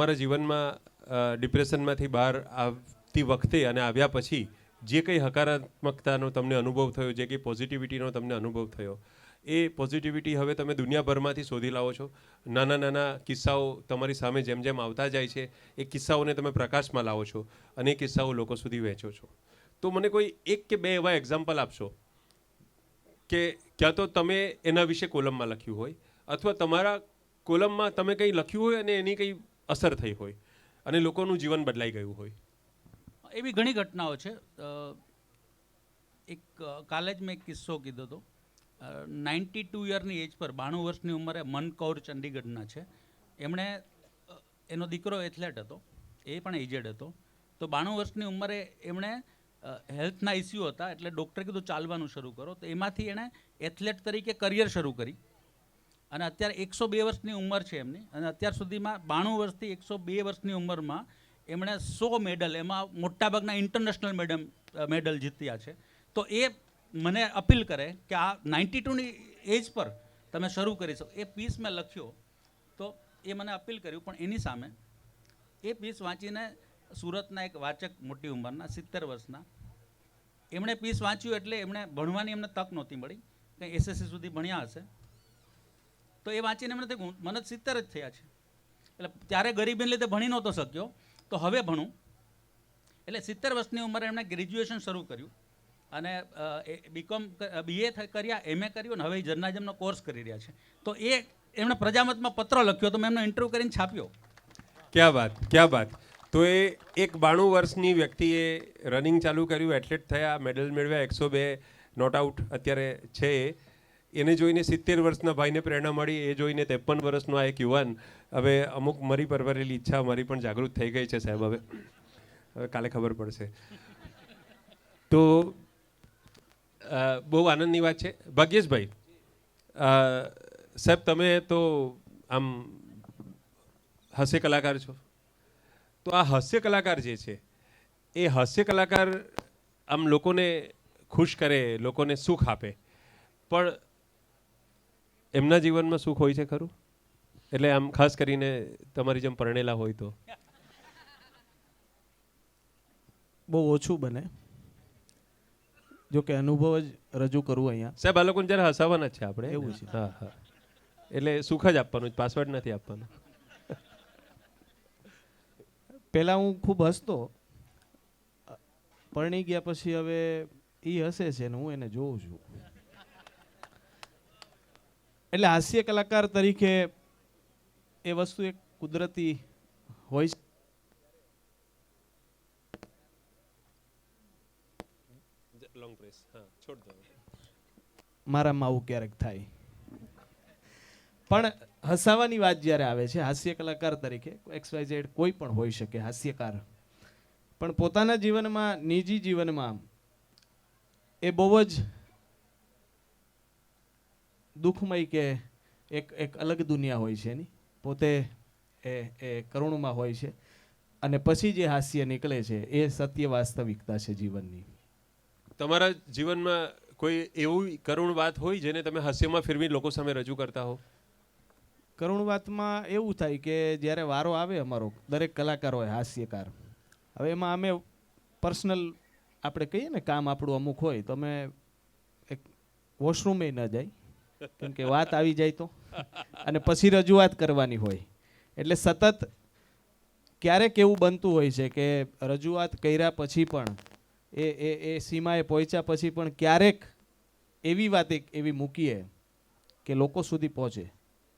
તમારા જીવનમાં ડિપ્રેશનમાંથી બહાર આવતી વખતે અને આવ્યા પછી જે કંઈ હકારાત્મકતાનો તમને અનુભવ થયો, જે કંઈ પોઝિટિવિટીનો તમને અનુભવ થયો, એ પોઝિટિવિટી હવે તમે દુનિયાભરમાંથી શોધી લાવો છો. નાના નાના કિસ્સાઓ તમારી સામે જેમ જેમ આવતા જાય છે એ કિસ્સાઓને તમે પ્રકાશમાં લાવો છો અને એ કિસ્સાઓ લોકો સુધી વહેંચો છો. તો મને કોઈ એક કે બે એવા એક્ઝામ્પલ આપશો કે ક્યાં તો તમે એના વિશે કોલમમાં લખ્યું હોય અથવા તમારા કોલમમાં તમે કંઈ લખ્યું હોય અને એની કંઈ અસર થઈ હોય અને લોકોનું જીવન બદલાઈ ગયું હોય. એવી ઘણી ઘટનાઓ છે. એક કાલે જ મેં એક કિસ્સો કીધો હતો. 92 યરની એજ પર 92 વર્ષની ઉંમરે મન કૌર ચંડીગઢના છે. એમણે એનો દીકરો એથ્લેટ હતો, એ પણ એજેડ હતો. તો 92 વર્ષની ઉંમરે એમણે હેલ્થના ઇસ્યુ હતા એટલે ડૉક્ટરે કીધું ચાલવાનું શરૂ કરો. તો એમાંથી એણે એથ્લેટ તરીકે કરિયર શરૂ કરી અને અત્યારે 102 વર્ષની ઉંમર છે એમની. અને અત્યાર સુધીમાં 92 વર્ષથી 102 વર્ષની ઉંમરમાં એમણે 100 મેડલ, એમાં મોટાભાગના ઇન્ટરનેશનલ મેડલ જીત્યા છે. તો એ મને અપીલ કરે કે આ 92ની એજ પર તમે શરૂ કરી શકો. એ પીસ મેં લખ્યો તો એ મને અપીલ કર્યું. પણ એની સામે એ પીસ વાંચીને સુરતના એક વાચક મોટી ઉંમરના 70 વર્ષના એમણે પીસ વાંચ્યું એટલે એમણે ભણવાની એમને તક નહોતી મળી, કંઈ એસએસસી સુધી ભણ્યા હશે. તો એ વાંચીને એમણે થયું મને 70 જ થયા છે એટલે ત્યારે ગરીબીને લીધે ભણી નહોતો શક્યો, તો હવે ભણું. એટલે 70 વર્ષની ઉંમરે એમણે ગ્રેજ્યુએશન શરૂ કર્યું અને બીકોમ BA કર્યા, MA કર્યું અને હવે જર્નાલિઝમનો કોર્સ કરી રહ્યા છે. તો એ એમણે પ્રજામતમાં પત્ર લખ્યો તો મેં એમનો ઇન્ટરવ્યૂ કરીને છાપ્યો. ક્યાં વાત, ક્યાં વાત. તો એ એક 92 વર્ષની વ્યક્તિએ રનિંગ ચાલુ કર્યું, એથ્લેટ થયા, મેડલ મેળવ્યા, 102 નોટ આઉટ અત્યારે છે. એને જોઈને 70 વર્ષના ભાઈને પ્રેરણા મળી. એ જોઈને 53 વર્ષનો આ એક યુવાન હવે અમુક મરી પરવરેલી ઈચ્છા મારી પણ જાગૃત થઈ ગઈ છે સાહેબ. હવે કાલે ખબર પડશે. તો બહુ આનંદની વાત છે. ભાગ્યેશભાઈ સાહેબ, તમે તો આમ હાસ્ય કલાકાર છો. તો આ હાસ્ય કલાકાર જે છે એ હાસ્ય કલાકાર આમ લોકોને ખુશ કરે, લોકોને સુખ આપે, પણ એમના જીવનમાં સુખ હોય છે ખરું? એટલે આમ ખાસ કરીને તમારી જેમ પરણેલા હોય તો બહુ ઓછું બને. જો કે અનુભવ જ રજૂ કરવું અહીંયા. સાહેબ, આ લોકોને જરા હસાવાના જ છે આપણે. એવું છે. હા હા, એટલે સુખ જ આપવાનું, પાસવર્ડ નથી આપવાનો. પહેલાં હું ખૂબ હસતો, પરણી ગયા પછી હવે એ હસે છે ને હું એને જોઉં છું. એટલે હાસ્ય કલાકાર તરીકે એ વસ્તુ એક કુદરતી હોય છે. મારામાં આવું ક્યારેક થાય. પણ હસાવાની વાત જ્યારે આવે છે, હાસ્ય કલાકાર તરીકે XYZ કોઈ પણ હોઈ શકે હાસ્યકાર, પણ પોતાના જીવનમાં, નિજી જીવનમાં એ બહુ જ દુઃખમય કે એક અલગ દુનિયા હોય છે એની. પોતે એ કરુણમાં હોય છે અને પછી જે હાસ્ય નીકળે છે એ સત્ય વાસ્તવિકતા છે જીવનની. તમારા જીવનમાં કોઈ એવું કરુણ વાત હોય જેને તમે હાસ્યમાં ફેરવી લોકો સામે રજૂ કરતા હો? કરુણ વાતમાં એવું થાય કે જ્યારે વારો આવે અમારો, દરેક કલાકાર હોય હાસ્યકાર, હવે એમાં અમે પર્સનલ આપણે કહીએ ને કામ આપણું અમુક હોય તો અમે એક વોશરૂમે ન જાય, કેમ કે વાત આવી જાય તો, અને પછી રજૂઆત કરવાની હોય. એટલે સતત ક્યારેક એવું બનતું હોય છે કે રજૂઆત કર્યા પછી પણ એ સીમાએ પહોંચ્યા પછી પણ ક્યારેક એવી વાત એવી મૂકીએ કે લોકો સુધી પહોંચે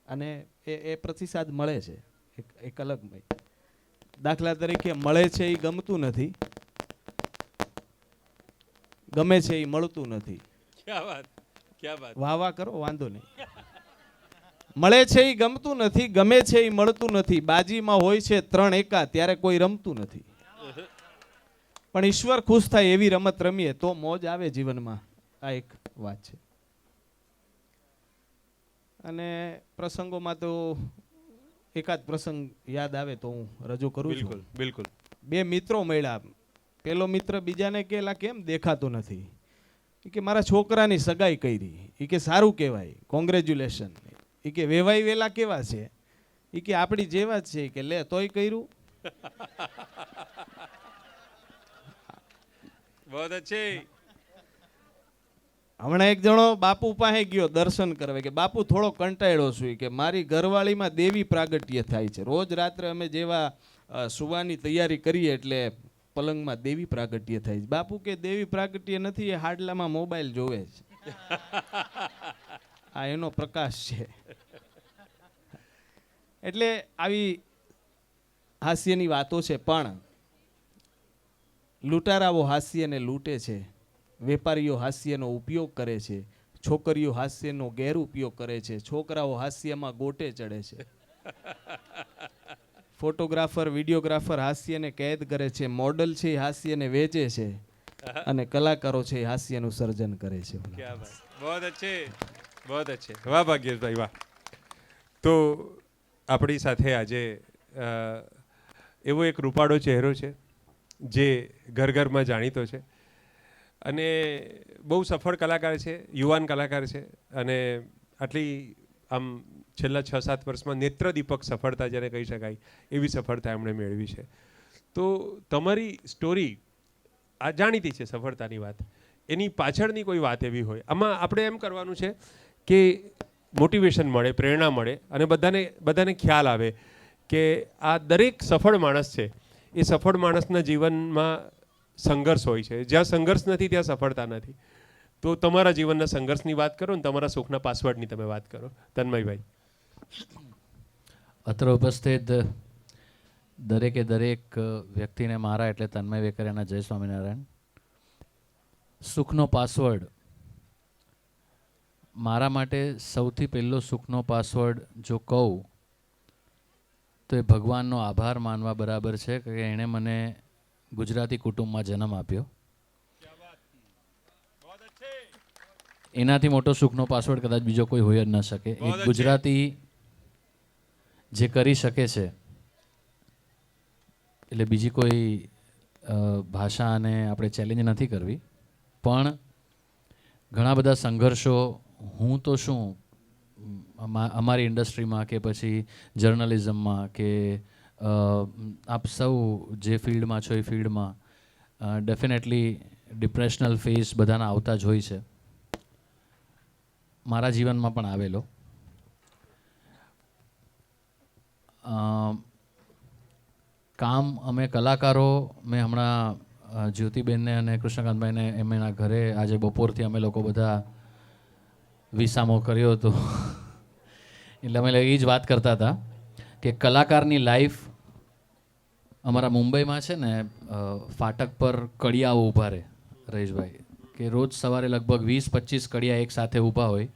અને એ પ્રતિસાદ મળે છે એક અલગમય. દાખલા તરીકે મળે છે એ ગમતું નથી, ગમે છે એ મળતું નથી. ક્યાં વાત, ક્યાં વાત. વાહ વાહ કરો, વાંધો નહીં. મળે છે એ ગમતું નથી, ગમે છે એ મળતું નથી, બાજીમાં હોય છે 3 એકા ત્યારે કોઈ રમતું નથી. પણ ઈશ્વર ખુશ થાય એવી રમત રમીએ તો મોજ આવે જીવનમાં. આ એક વાત છે. અને પ્રસંગોમાં તો એકાદ પ્રસંગ યાદ આવે તો હું રજૂ કરું છું. બિલકુલ બિલકુલ. 2 મિત્રો મળ્યા. પેલો મિત્ર બીજાને કે લા કેમ દેખાતો નથી? એ કે મારા છોકરાની સગાઈ કરી. એ કે સારું કહેવાય, કોંગ્રેચ્યુલેશન. એ કે વેવાઈ વેલા કેવા છે? એ કે આપણી જેવા જ છે કે લે તોય કર્યું. બહુત અચ્છે. હમણાં એક જણો બાપુ પાસે ગયો દર્શન કરવા કે બાપુ થોડો કંટાળ્યો છું કે મારી ઘરવાળીમાં દેવી પ્રાગટ્ય થાય છે. રોજ રાત્રે અમે જેવા સુવાની તૈયારી કરીએ એટલે પલંગમાં દેવી પ્રાગટ્ય થાય છે. બાપુ કે દેવી પ્રાગટ્ય નથી, એ હાડલામાં મોબાઈલ જોવે છે. આ એનો પ્રકાશ છે. એટલે આવી હાસ્યની વાતો છે, પણ લૂંટારાઓ હાસ્યને લૂંટે છે, વેપારીઓ હાસ્યનો ઉપયોગ કરે છે, છોકરીઓ હાસ્યનો ગેરઉપયોગ કરે છે, છોકરાઓ હાસ્યમાં ગોટે ચડે છે, ફોટોગ્રાફર વિડીયોગ્રાફર હાસ્યને કેદ કરે છે, મોડલ છે એ હાસ્યને વેચે છે, અને કલાકારો છે એ હાસ્યનું સર્જન કરે છે. क्या बात, बहुत अच्छे, बहुत अच्छे. વાહ ભાગ્યેશભાઈ વાહ. તો આપણી સાથે આજે એવો એક રૂપાળો ચહેરો છે જે ઘર ઘરમાં જાણીતો છે અને બહુ સફળ કલાકાર છે, યુવાન કલાકાર છે, અને આટલી આમ છેલ્લા 6-7 વર્ષમાં નેત્રદીપક સફળતા જેને કહી શકાય એવી સફળતા એમણે મેળવી છે. તો તમારી સ્ટોરી આ જાણીતી છે સફળતાની વાત, એની પાછળની કોઈ વાત એવી હોય, આમાં આપણે એમ કરવાનું છે કે મોટિવેશન મળે, પ્રેરણા મળે, અને બધાને ખ્યાલ આવે કે આ દરેક સફળ માણસ છે એ સફળ માણસના જીવનમાં સંઘર્ષ હોય છે. જ્યાં સંઘર્ષ નથી ત્યાં સફળતા નથી. તો તમારા જીવનના સંઘર્ષની વાત કરો ને તમારા સુખના પાસવર્ડની તમે વાત કરો. તન્મયભાઈ. અત્ર ઉપસ્થિત દરેકે દરેક વ્યક્તિને મારા એટલે તન્મય વેકરિયાના જય સ્વામિનારાયણ. સુખનો પાસવર્ડ મારા માટે સૌથી પહેલો સુખનો પાસવર્ડ જો કહું તો એ ભગવાનનો આભાર માનવા બરાબર છે કે એણે મને ગુજરાતી કુટુંબમાં જન્મ આપ્યો. એનાથી મોટો સુખનો પાસવર્ડ કદાચ બીજો કોઈ હોય જ ન શકે. એક ગુજરાતી જે કરી શકે છે એટલે બીજી કોઈ ભાષા અને આપણે ચેલેન્જ નથી કરવી, પણ ઘણા બધા સંઘર્ષો હું તો શું અમારી ઇન્ડસ્ટ્રીમાં કે પછી જર્નલિઝમમાં કે આપ સૌ જે ફિલ્ડમાં છો એ ફિલ્ડમાં ડેફિનેટલી ડિપ્રેશનલ ફેઝ બધાના આવતા જ હોય છે. મારા જીવનમાં પણ આવેલો. કામ અમે કલાકારો, મેં હમણાં જ્યોતિબેનને અને કૃષ્ણકાંતભાઈને એમના ઘરે આજે બપોરથી અમે લોકો બધા વિસામો કર્યો હતો. એટલે અમે એ જ વાત કરતા હતા કે કલાકારની લાઈફ અમારા મુંબઈમાં છે ને, ફાટક પર કડિયાઓ ઊભા રહે રહીશભાઈ, કે રોજ સવારે લગભગ 20-25 કડિયા એક સાથે ઊભા હોય.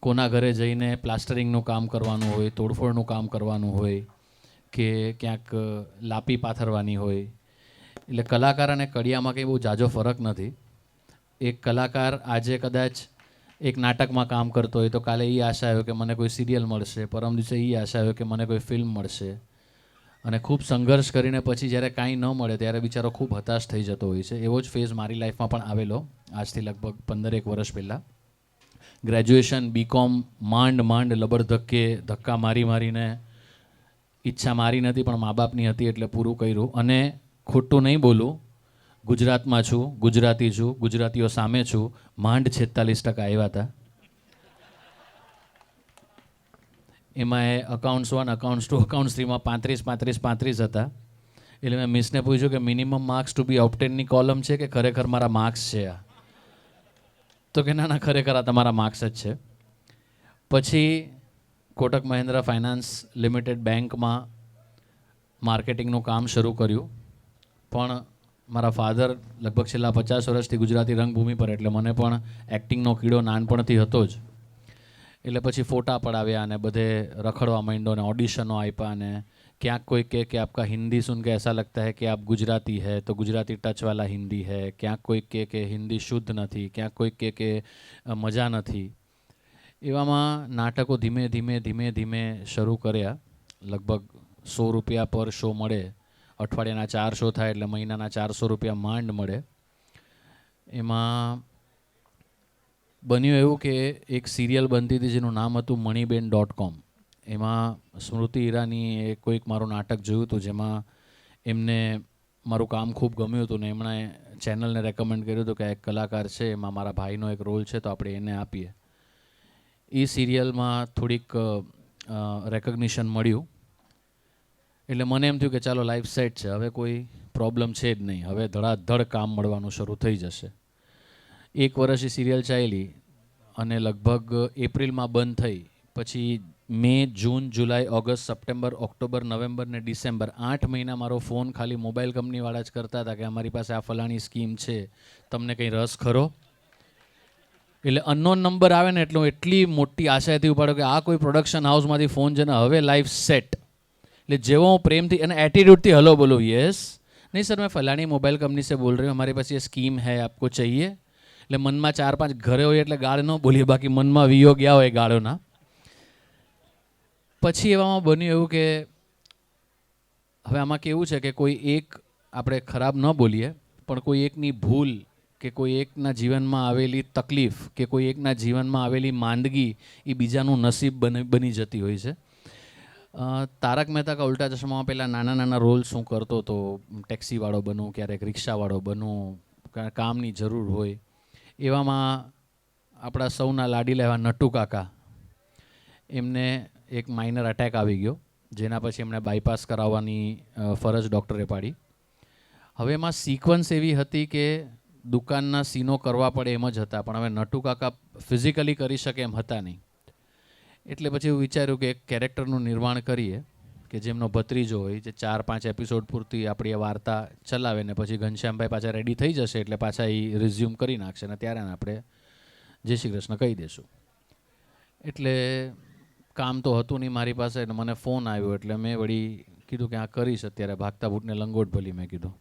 કોના ઘરે જઈને પ્લાસ્ટરિંગનું કામ કરવાનું હોય, તોડફોડનું કામ કરવાનું હોય, કે ક્યાંક લાપી પાથરવાની હોય. એટલે કલાકાર અને કડિયામાં કંઈ બહુ ઝાઝો ફરક નથી. એક કલાકાર આજે કદાચ એક નાટકમાં કામ કરતો હોય તો કાલે એ આશા આવ્યો કે મને કોઈ સિરિયલ મળશે, પરમ દિવસે એ આશા આવ્યો કે મને કોઈ ફિલ્મ મળશે, અને ખૂબ સંઘર્ષ કરીને પછી જ્યારે કાંઈ ન મળે ત્યારે બિચારો ખૂબ હતાશ થઈ જતો હોય છે. એવો જ ફેઝ મારી લાઈફમાં પણ આવેલો આજથી લગભગ 15 વર્ષ પહેલાં. ગ્રેજ્યુએશન બીકોમ માંડ ધક્કા મારીને, ઈચ્છા મારી નથી પણ મા બાપની હતી એટલે પૂરું કર્યું. અને ખોટું નહીં બોલું, ગુજરાતમાં છું, ગુજરાતી છું, ગુજરાતીઓ સામે છું, માંડ 46% આવ્યા હતા. એમાં એ અકાઉન્ટ્સ 1, અકાઉન્ટ્સ 2, અકાઉન્ટ્સ 3માં 35 હતા. એટલે મેં મિસને પૂછ્યું કે મિનિમમ માર્ક્સ ટુ બી ઓપ્ટેનની કોલમ છે કે ખરેખર મારા માર્ક્સ છે આ? તો કે ના ખરેખર આ તમારા માર્ક્સ જ છે. પછી કોટક મહિન્દ્રા ફાઇનાન્સ લિમિટેડ બેંકમાં માર્કેટિંગનું કામ શરૂ કર્યું. પણ મારા ફાધર લગભગ છેલ્લા 50 વર્ષથી ગુજરાતી રંગભૂમિ પર, એટલે મને પણ એક્ટિંગનો કીડો નાનપણથી હતો જ. એટલે પછી ફોટા પડાવ્યા અને બધે રખડવા માંડ્યો અને ઓડિશનો આપ્યા. અને ક્યાંક કોઈ કહે કે આપકા હિન્દી સુન કે ऐसा लगता है कि आप गुजराती है तो गुजराती टच वाला हिंदी है, ક્યાંક કોઈ કહે કે હિન્દી શુદ્ધ નથી, ક્યાંક કોઈ કહે કે મજા નથી. એવામાં નાટકો ધીમે શરૂ કર્યા. લગભગ 100 રૂપિયા પર શો મળે, અઠવાડિયાના 4 શો થાય એટલે મહિનાના 400 રૂપિયા માંડ મળે. એમાં બન્યું એવું કે એક સિરિયલ બનતી હતી જેનું નામ હતું મણીબેન .com. એમાં સ્મૃતિ ઈરાનીએ કોઈક મારું નાટક જોયું હતું જેમાં એમને મારું કામ ખૂબ ગમ્યું હતું ને એમણે ચેનલને રેકમેન્ડ કર્યું હતું કે એક કલાકાર છે એમાં મારા ભાઈનો એક રોલ છે તો આપણે એને આપીએ. એ સિરિયલમાં થોડીક રેકગ્નિશન મળ્યું એટલે મને એમ થયું કે ચાલો લાઈફ સેટ છે, હવે કોઈ પ્રોબ્લેમ છે જ નહીં, હવે ધડાધડ કામ મળવાનું શરૂ થઈ જશે. 1 વર્ષ એ સિરિયલ ચાલી અને લગભગ એપ્રિલમાં બંધ થઈ. પછી મે, જૂન, જુલાઈ, ઓગસ્ટ, સપ્ટેમ્બર, ઓક્ટોબર, નવેમ્બર ને ડિસેમ્બર 8 મહિના મારો ફોન ખાલી મોબાઈલ કંપનીવાળા જ કરતા હતા કે અમારી પાસે આ ફલાણી સ્કીમ છે, તમને કંઈ રસ ખરો? એટલે અનનોન નંબર આવે ને એટલે હું એટલી મોટી આશાથી ઉપાડ્યો કે આ કોઈ પ્રોડક્શન હાઉસમાંથી ફોન છે ને હવે લાઈફ સેટ. એટલે જેવો હું પ્રેમથી અને એટીટ્યૂડથી હલો બોલો, યસ નહીં સર મેં ફલાણી મોબાઈલ કંપની से बोल रही हूँ, हमारे पास ये स्कीम है, आपको चाहिए? એટલે મનમાં 4-5 ઘરે હોય એટલે ગાળ ન બોલીએ, બાકી મનમાં વિયો ગયા હોય ગાળોના. પછી એવામાં બન્યું એવું કે હવે આમાં કેવું છે કે કોઈ એક આપણે ખરાબ ન બોલીએ પણ કોઈ એકની ભૂલ કે કોઈ એકના જીવનમાં આવેલી તકલીફ કે કોઈ એકના જીવનમાં આવેલી માંદગી એ બીજાનું નસીબ બની જતી હોય છે. તારક મહેતા કા ઉલ્ટા ચશ્મામાં પહેલાં નાના નાના રોલ્સ હું કરતો હતો. ટેક્સીવાળો બનું, ક્યારેક રિક્ષાવાળો બનું, કામની જરૂર હોય. એવામાં આપણા સૌના લાડી લેવા નટુ કાકા એમને એક માઇનર અટેક આવી ગયો જેના પછી એમણે બાયપાસ કરાવવાની ફરજ ડૉક્ટરે પાડી. હવે એમાં સિક્વન્સ એવી હતી કે દુકાનના સીનો કરવા પડે એમ જ હતા પણ હવે નટુ કાકા ફિઝિકલી કરી શકે એમ હતા નહીં. એટલે પછી એવું વિચાર્યું કે એક કેરેક્ટરનું નિર્માણ કરીએ કે જેમનો ભત્રીજો હોય જે 4-5 એપિસોડ પૂરતી આપણી વાર્તા ચલાવે ને પછી ઘનશ્યામભાઈ પાછા રેડી થઈ જશે એટલે પાછા એ રિઝ્યુમ કરી નાખશે ને ત્યારે આપણે જય શ્રી કૃષ્ણ કહી દઈશું. એટલે કામ તો હતું નહીં મારી પાસે ને મને ફોન આવ્યો એટલે મેં વળી કીધું કે આ કરીશ અત્યારે ભાગતા ભૂતને લંગોટ ભલી મેં કીધું.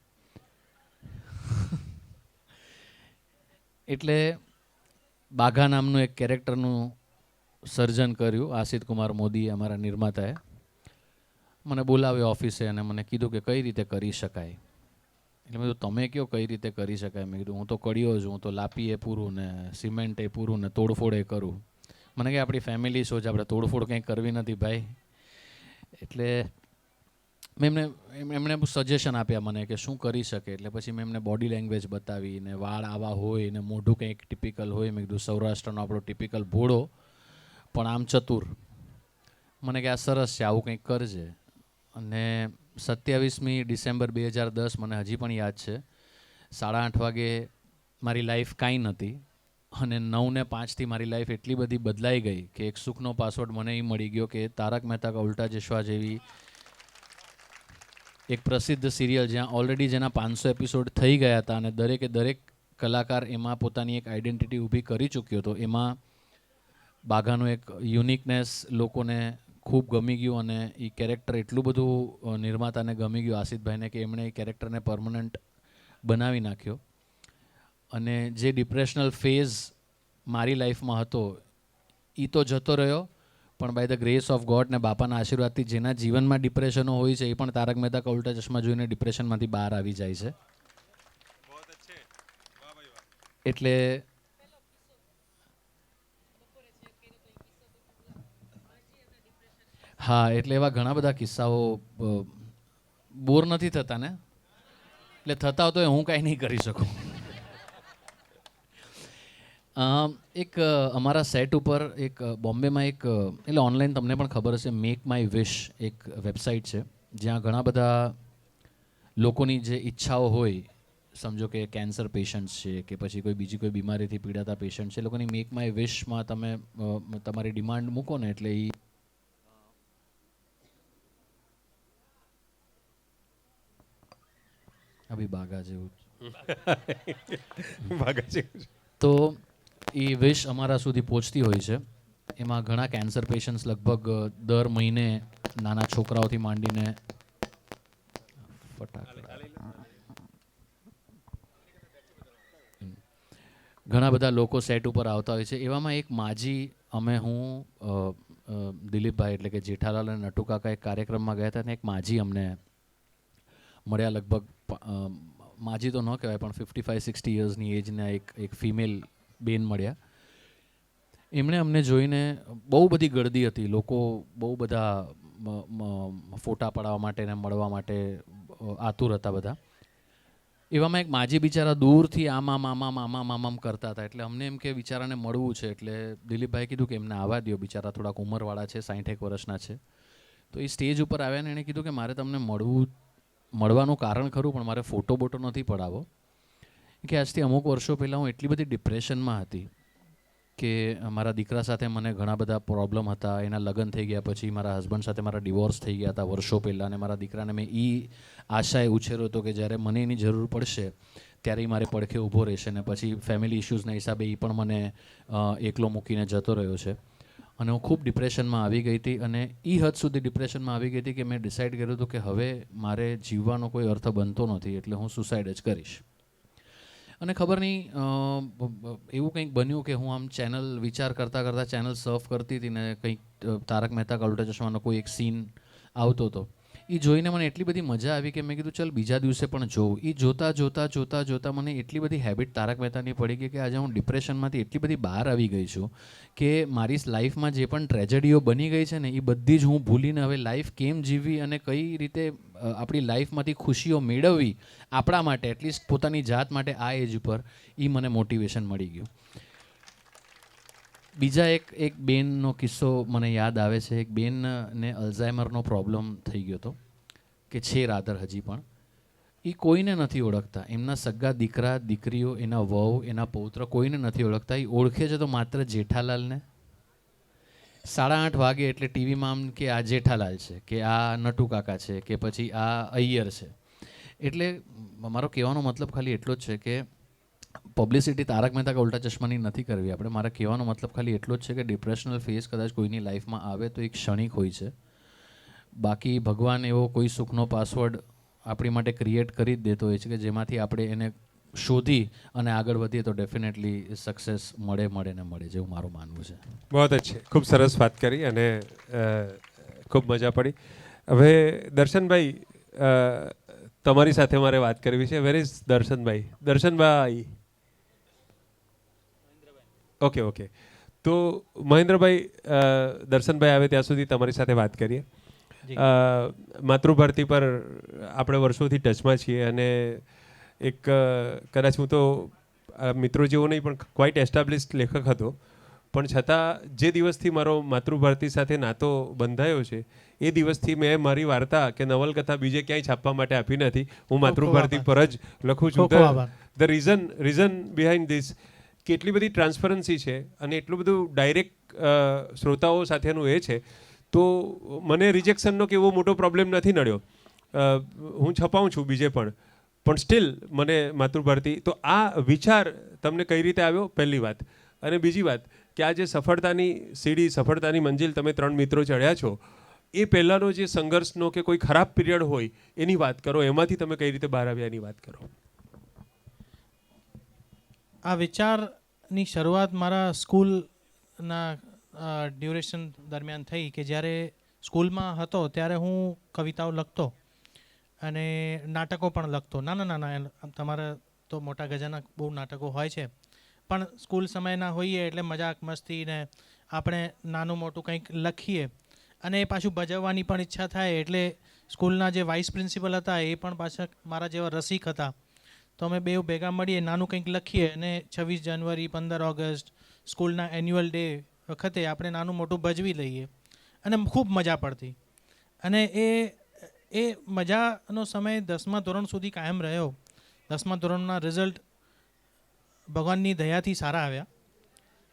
એટલે બાઘા નામનું એક કેરેક્ટરનું સર્જન કર્યું આશિત કુમાર મોદી અમારા નિર્માતાએ. મને બોલાવ્યો ઓફિસે અને મને કીધું કે કઈ રીતે કરી શકાય. એટલે મેં કીધું તમે કયો કઈ રીતે કરી શકાય? મેં કીધું હું તો કડિયો જ, હું તો લાપીએ પૂરું ને સિમેન્ટે પૂરું ને તોડફોડે કરું. મને કે આપણી ફેમિલી શું છે, આપણે તોડફોડ કંઈ કરવી નથી ભાઈ. એટલે મેં એમણે સજેશન આપ્યા મને કે શું કરી શકે. એટલે પછી મેં એમને બોડી લેંગ્વેજ બતાવી ને વાળ આવા હોય ને મોઢું કંઈક ટિપિકલ હોય. મેં કીધું સૌરાષ્ટ્રનો આપણો ટિપિકલ ભોળો પણ આમ ચતુર. મને કે આ સરસ છે, આવું કંઈક કરજે. અને 27મી ડિસેમ્બર 2010 મને હજી પણ યાદ છે. 8:30 વાગે મારી લાઈફ કાંઈ નહોતી અને 9:05 મારી લાઈફ એટલી બધી બદલાઈ ગઈ કે એક સુખનો પાસવર્ડ મને એ મળી ગયો કે તારક મહેતા કા ઉલ્ટા ચશ્મા જેવી એક પ્રસિદ્ધ સિરિયલ જ્યાં ઓલરેડી જેના 500 એપિસોડ થઈ ગયા હતા અને દરેક કલાકાર એમાં પોતાની એક આઈડેન્ટિટી ઊભી કરી ચૂક્યો હતો. એમાં બાઘાનું એક યુનિકનેસ લોકોને ખૂબ ગમી ગયું અને એ કેરેક્ટર એટલું બધું નિર્માતાને ગમી ગયું આશિતભાઈને કે એમણે એ કેરેક્ટરને પરમનન્ટ બનાવી નાખ્યો. અને જે ડિપ્રેશનલ ફેઝ મારી લાઈફમાં હતો એ તો જતો રહ્યો પણ by the grace of God ને બાપાના આશીર્વાદથી જેના જીવનમાં ડિપ્રેશનો હોય છે એ પણ તારક મહેતા કા ઉલ્ટા ચશ્મા જોઈને ડિપ્રેશનમાંથી બહાર આવી જાય છે. એટલે હા, એટલે એવા ઘણા બધા કિસ્સાઓ બોર નથી થતા ને, એટલે થતા હોય તો હું કાંઈ નહીં કરી શકું. એક અમારા સેટ ઉપર એક બોમ્બેમાં એક એટલે ઓનલાઈન તમને પણ ખબર હશે મેક માય વિશ એક વેબસાઇટ છે જ્યાં ઘણા બધા લોકોની જે ઈચ્છાઓ હોય, સમજો કે કેન્સર પેશન્ટ્સ છે કે પછી કોઈ બીજી કોઈ બીમારીથી પીડાતા પેશન્ટ છે, એ લોકોની મેક માય વિશમાં તમે તમારી ડિમાન્ડ મૂકો ને એટલે એ અભી બાઘા જેવું ભાગા છે. તો એ વિશ અમારા સુધી પહોંચતી હોય છે. એમાં ઘણા કેન્સર પેશન્ટ્સ લગભગ દર મહિને નાના છોકરાઓથી માંડીને ઘણા બધા લોકો સેટ ઉપર આવતા હોય છે. એવામાં એક માજી હું દિલીપભાઈ એટલે કે જેઠાલાલ અને નટુ કાકા એક કાર્યક્રમમાં ગયા હતા અને એક માજી અમને મળ્યા. લગભગ માજી તો ન કહેવાય પણ 55-60 યર્સની એજના એક ફિમેલ બેન મળ્યા. એમણે અમને જોઈને બહુ બધી ગળદી હતી, લોકો બહુ બધા ફોટા પડાવવા માટે ને મળવા માટે આતુર હતા બધા. એવામાં એક માજી બિચારા દૂરથી આમ કરતા હતા, એટલે અમને એમ કે બિચારાને મળવું છે. એટલે દિલીપભાઈ કીધું કે એમને આવવા દો, બિચારા થોડાક ઉંમરવાળા છે, 60 વર્ષના છે. તો એ સ્ટેજ ઉપર આવ્યા ને એણે કીધું કે મારે તમને મળવાનું કારણ ખરું, પણ મારે ફોટો બોટો નથી પડાવો. કે આજથી અમુક વર્ષો પહેલાં હું એટલી બધી ડિપ્રેશનમાં હતી કે મારા દીકરા સાથે મને ઘણા બધા પ્રોબ્લેમ હતા. એના લગ્ન થઈ ગયા પછી મારા હસબન્ડ સાથે મારા ડિવોર્સ થઈ ગયા હતા વર્ષો પહેલાં, અને મારા દીકરાને મેં એ આશાએ ઉછેર્યો હતો કે જ્યારે મને એની જરૂર પડશે ત્યારે એ મારે પડખે ઊભો રહેશે. ને પછી ફેમિલી ઇશ્યુઝના હિસાબે એ પણ મને એકલો મૂકીને જતો રહ્યો છે. અને હું ખૂબ ડિપ્રેશનમાં આવી ગઈ હતી, અને એ હદ સુધી ડિપ્રેશનમાં આવી ગઈ હતી કે મેં ડિસાઇડ કર્યું હતું કે હવે મારે જીવવાનો કોઈ અર્થ બનતો નથી, એટલે હું સુસાઇડ જ કરીશ. અને ખબર નહીં એવું કંઈક બન્યું કે હું આમ વિચાર કરતાં કરતાં ચેનલ સર્ફ કરતી હતી ને કંઈક તારક મહેતા કા ઉલ્ટા ચશ્માનો કોઈ એક સીન આવતો હતો. એ જોઈને મને એટલી બધી મજા આવી કે મેં કીધું ચાલ બીજા દિવસે પણ જોઉં. એ જોતાં મને એટલી બધી હેબિટ તારક મહેતાની પડી ગઈ કે આજે હું ડિપ્રેશનમાંથી એટલી બધી બહાર આવી ગઈ છું કે મારી લાઈફમાં જે પણ ટ્રેજેડીઓ બની ગઈ છે ને એ બધી જ હું ભૂલીને હવે લાઈફ કેમ જીવવી અને કઈ રીતે આપણી લાઈફમાંથી ખુશીઓ મેળવવી આપણા માટે, એટલીસ્ટ પોતાની જાત માટે આ એજ ઉપર, એ મને મોટિવેશન મળી ગયું. બીજા એક બેનનો કિસ્સો મને યાદ આવે છે. એક બેનને અલ્ઝાઇમરનો પ્રોબ્લેમ થઈ ગયો હતો કે છે રાધર હજી પણ. એ કોઈને નથી ઓળખતા, એમના સગા દીકરા દીકરીઓ, એના વહુ, એના પૌત્ર કોઈને નથી ઓળખતા. એ ઓળખે છે તો માત્ર જેઠાલાલને. 8:30 વાગે એટલે ટીવીમાં આમ કે આ જેઠાલાલ છે, કે આ નટુ કાકા છે, કે પછી આ અય્યર છે. એટલે મારો કહેવાનો મતલબ ખાલી એટલો જ છે કે પબ્લિસિટી તારક મહેતા કા ઉલ્ટા ચશ્માની નથી કરવી આપણે. મારા કહેવાનો મતલબ ખાલી એટલો જ છે કે ડિપ્રેશનલ ફેઝ કદાચ કોઈની લાઈફમાં આવે તો એક ક્ષણિક હોય છે. બાકી ભગવાન એવો કોઈ સુખનો પાસવર્ડ આપણી માટે ક્રિએટ કરી જ દેતો હોય છે કે જેમાંથી આપણે એને શોધી અને આગળ વધીએ તો ડેફિનેટલી સક્સેસ મળે જેવું મારું માનવું છે. બહુ અચ્છે, ખૂબ સરસ વાત કરી અને ખૂબ મજા પડી. હવે દર્શનભાઈ, તમારી સાથે મારે વાત કરવી છે. Where is Darshanbhai? Darshanbhai, okay. તો મહેન્દ્રભાઈ, દર્શનભાઈ આવે ત્યાં સુધી તમારી સાથે વાત કરીએ. માતૃભારતી પર આપણે વર્ષોથી ટચમાં છીએ અને એક કદાચ હું તો મિત્રો જેવો નહીં પણ ક્વાઇટ એસ્ટાબ્લિશ્ડ લેખક હતો, પણ છતાં જે દિવસથી મારો માતૃભારતી સાથે નાતો બંધાયો છે એ દિવસથી મેં મારી વાર્તા કે નવલકથા બીજે ક્યાંય છાપવા માટે આપી નથી. હું માતૃભારતી પર જ લખું છું. ધ રીઝન બિહાઇન્ડ ધીસ કે એટલી બધી ટ્રાન્સપરન્સી છે અને એટલું બધું ડાયરેક્ટ શ્રોતાઓ સાથેનું એ છે, તો મને રિજેક્શનનો કે એવો મોટો પ્રોબ્લેમ નથી નડ્યો. હું છપાઉં છું બીજે પણ સ્ટીલ મને માતૃભારતી. તો આ વિચાર તમને કઈ રીતે આવ્યો, પહેલી વાત. અને બીજી વાત કે આ જે સફળતાની સીડી, સફળતાની મંજિલ તમે 3 મિત્રો ચડ્યા છો, એ પહેલાંનો જે સંઘર્ષનો કે કોઈ ખરાબ પીરિયડ હોય એની વાત કરો, એમાંથી તમે કઈ રીતે બહાર આવ્યા એની વાત કરો. આ વિચારની શરૂઆત મારા સ્કૂલના ડ્યુરેશન દરમિયાન થઈ કે જ્યારે સ્કૂલમાં હતો ત્યારે હું કવિતાઓ લખતો અને નાટકો પણ લખતો. નાના તમારા તો મોટા ગજાના બહુ નાટકો હોય છે, પણ સ્કૂલ સમયના હોઈએ એટલે મજાક મસ્તી ને આપણે નાનું મોટું કંઈક લખીએ અને એ પાછું ભજવવાની પણ ઈચ્છા થાય. એટલે સ્કૂલના જે વાઇસ પ્રિન્સિપલ હતા એ પણ પાછા મારા જેવા રસિક હતા, તો અમે બે ભેગા મળીએ, નાનું કંઈક લખીએ અને 26 જાન્યુઆરી, 15 ઓગસ્ટ, સ્કૂલના એન્યુઅલ ડે વખતે આપણે નાનું મોટું ભજવી લઈએ અને ખૂબ મજા પડતી. અને એ મજાનો સમય 10મા ધોરણ સુધી કાયમ રહ્યો. 10મા ધોરણના રિઝલ્ટ ભગવાનની દયાથી સારા આવ્યા.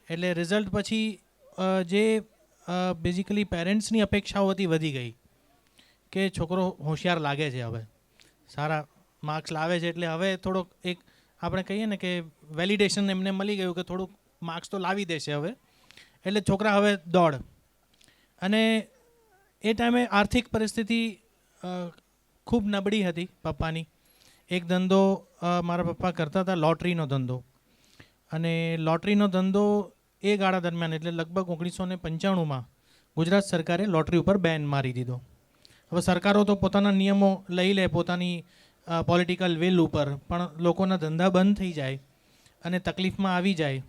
એટલે રિઝલ્ટ પછી જે બેઝિકલી પેરેન્ટ્સની અપેક્ષાઓ હતી વધી ગઈ કે છોકરો હોશિયાર લાગે છે, હવે સારા માર્ક્સ લાવે છે, એટલે હવે થોડોક એક આપણે કહીએ ને કે વેલિડેશન એમને મળી ગયું કે થોડુંક માર્ક્સ તો લાવી દેશે હવે, એટલે છોકરા હવે દોડ. અને એ ટાઈમે આર્થિક પરિસ્થિતિ ખૂબ નબળી હતી પપ્પાની. એક ધંધો મારા પપ્પા કરતા હતા, લોટરીનો ધંધો. અને લોટરીનો ધંધો એ ગાળા દરમિયાન એટલે લગભગ 1995માં ગુજરાત સરકારે લોટરી ઉપર બેન મારી દીધો. હવે સરકારો તો પોતાના નિયમો લઈ લે પોતાની પોલિટિકલ વિલ ઉપર, પણ લોકોના ધંધા બંધ થઈ જાય અને તકલીફમાં આવી જાય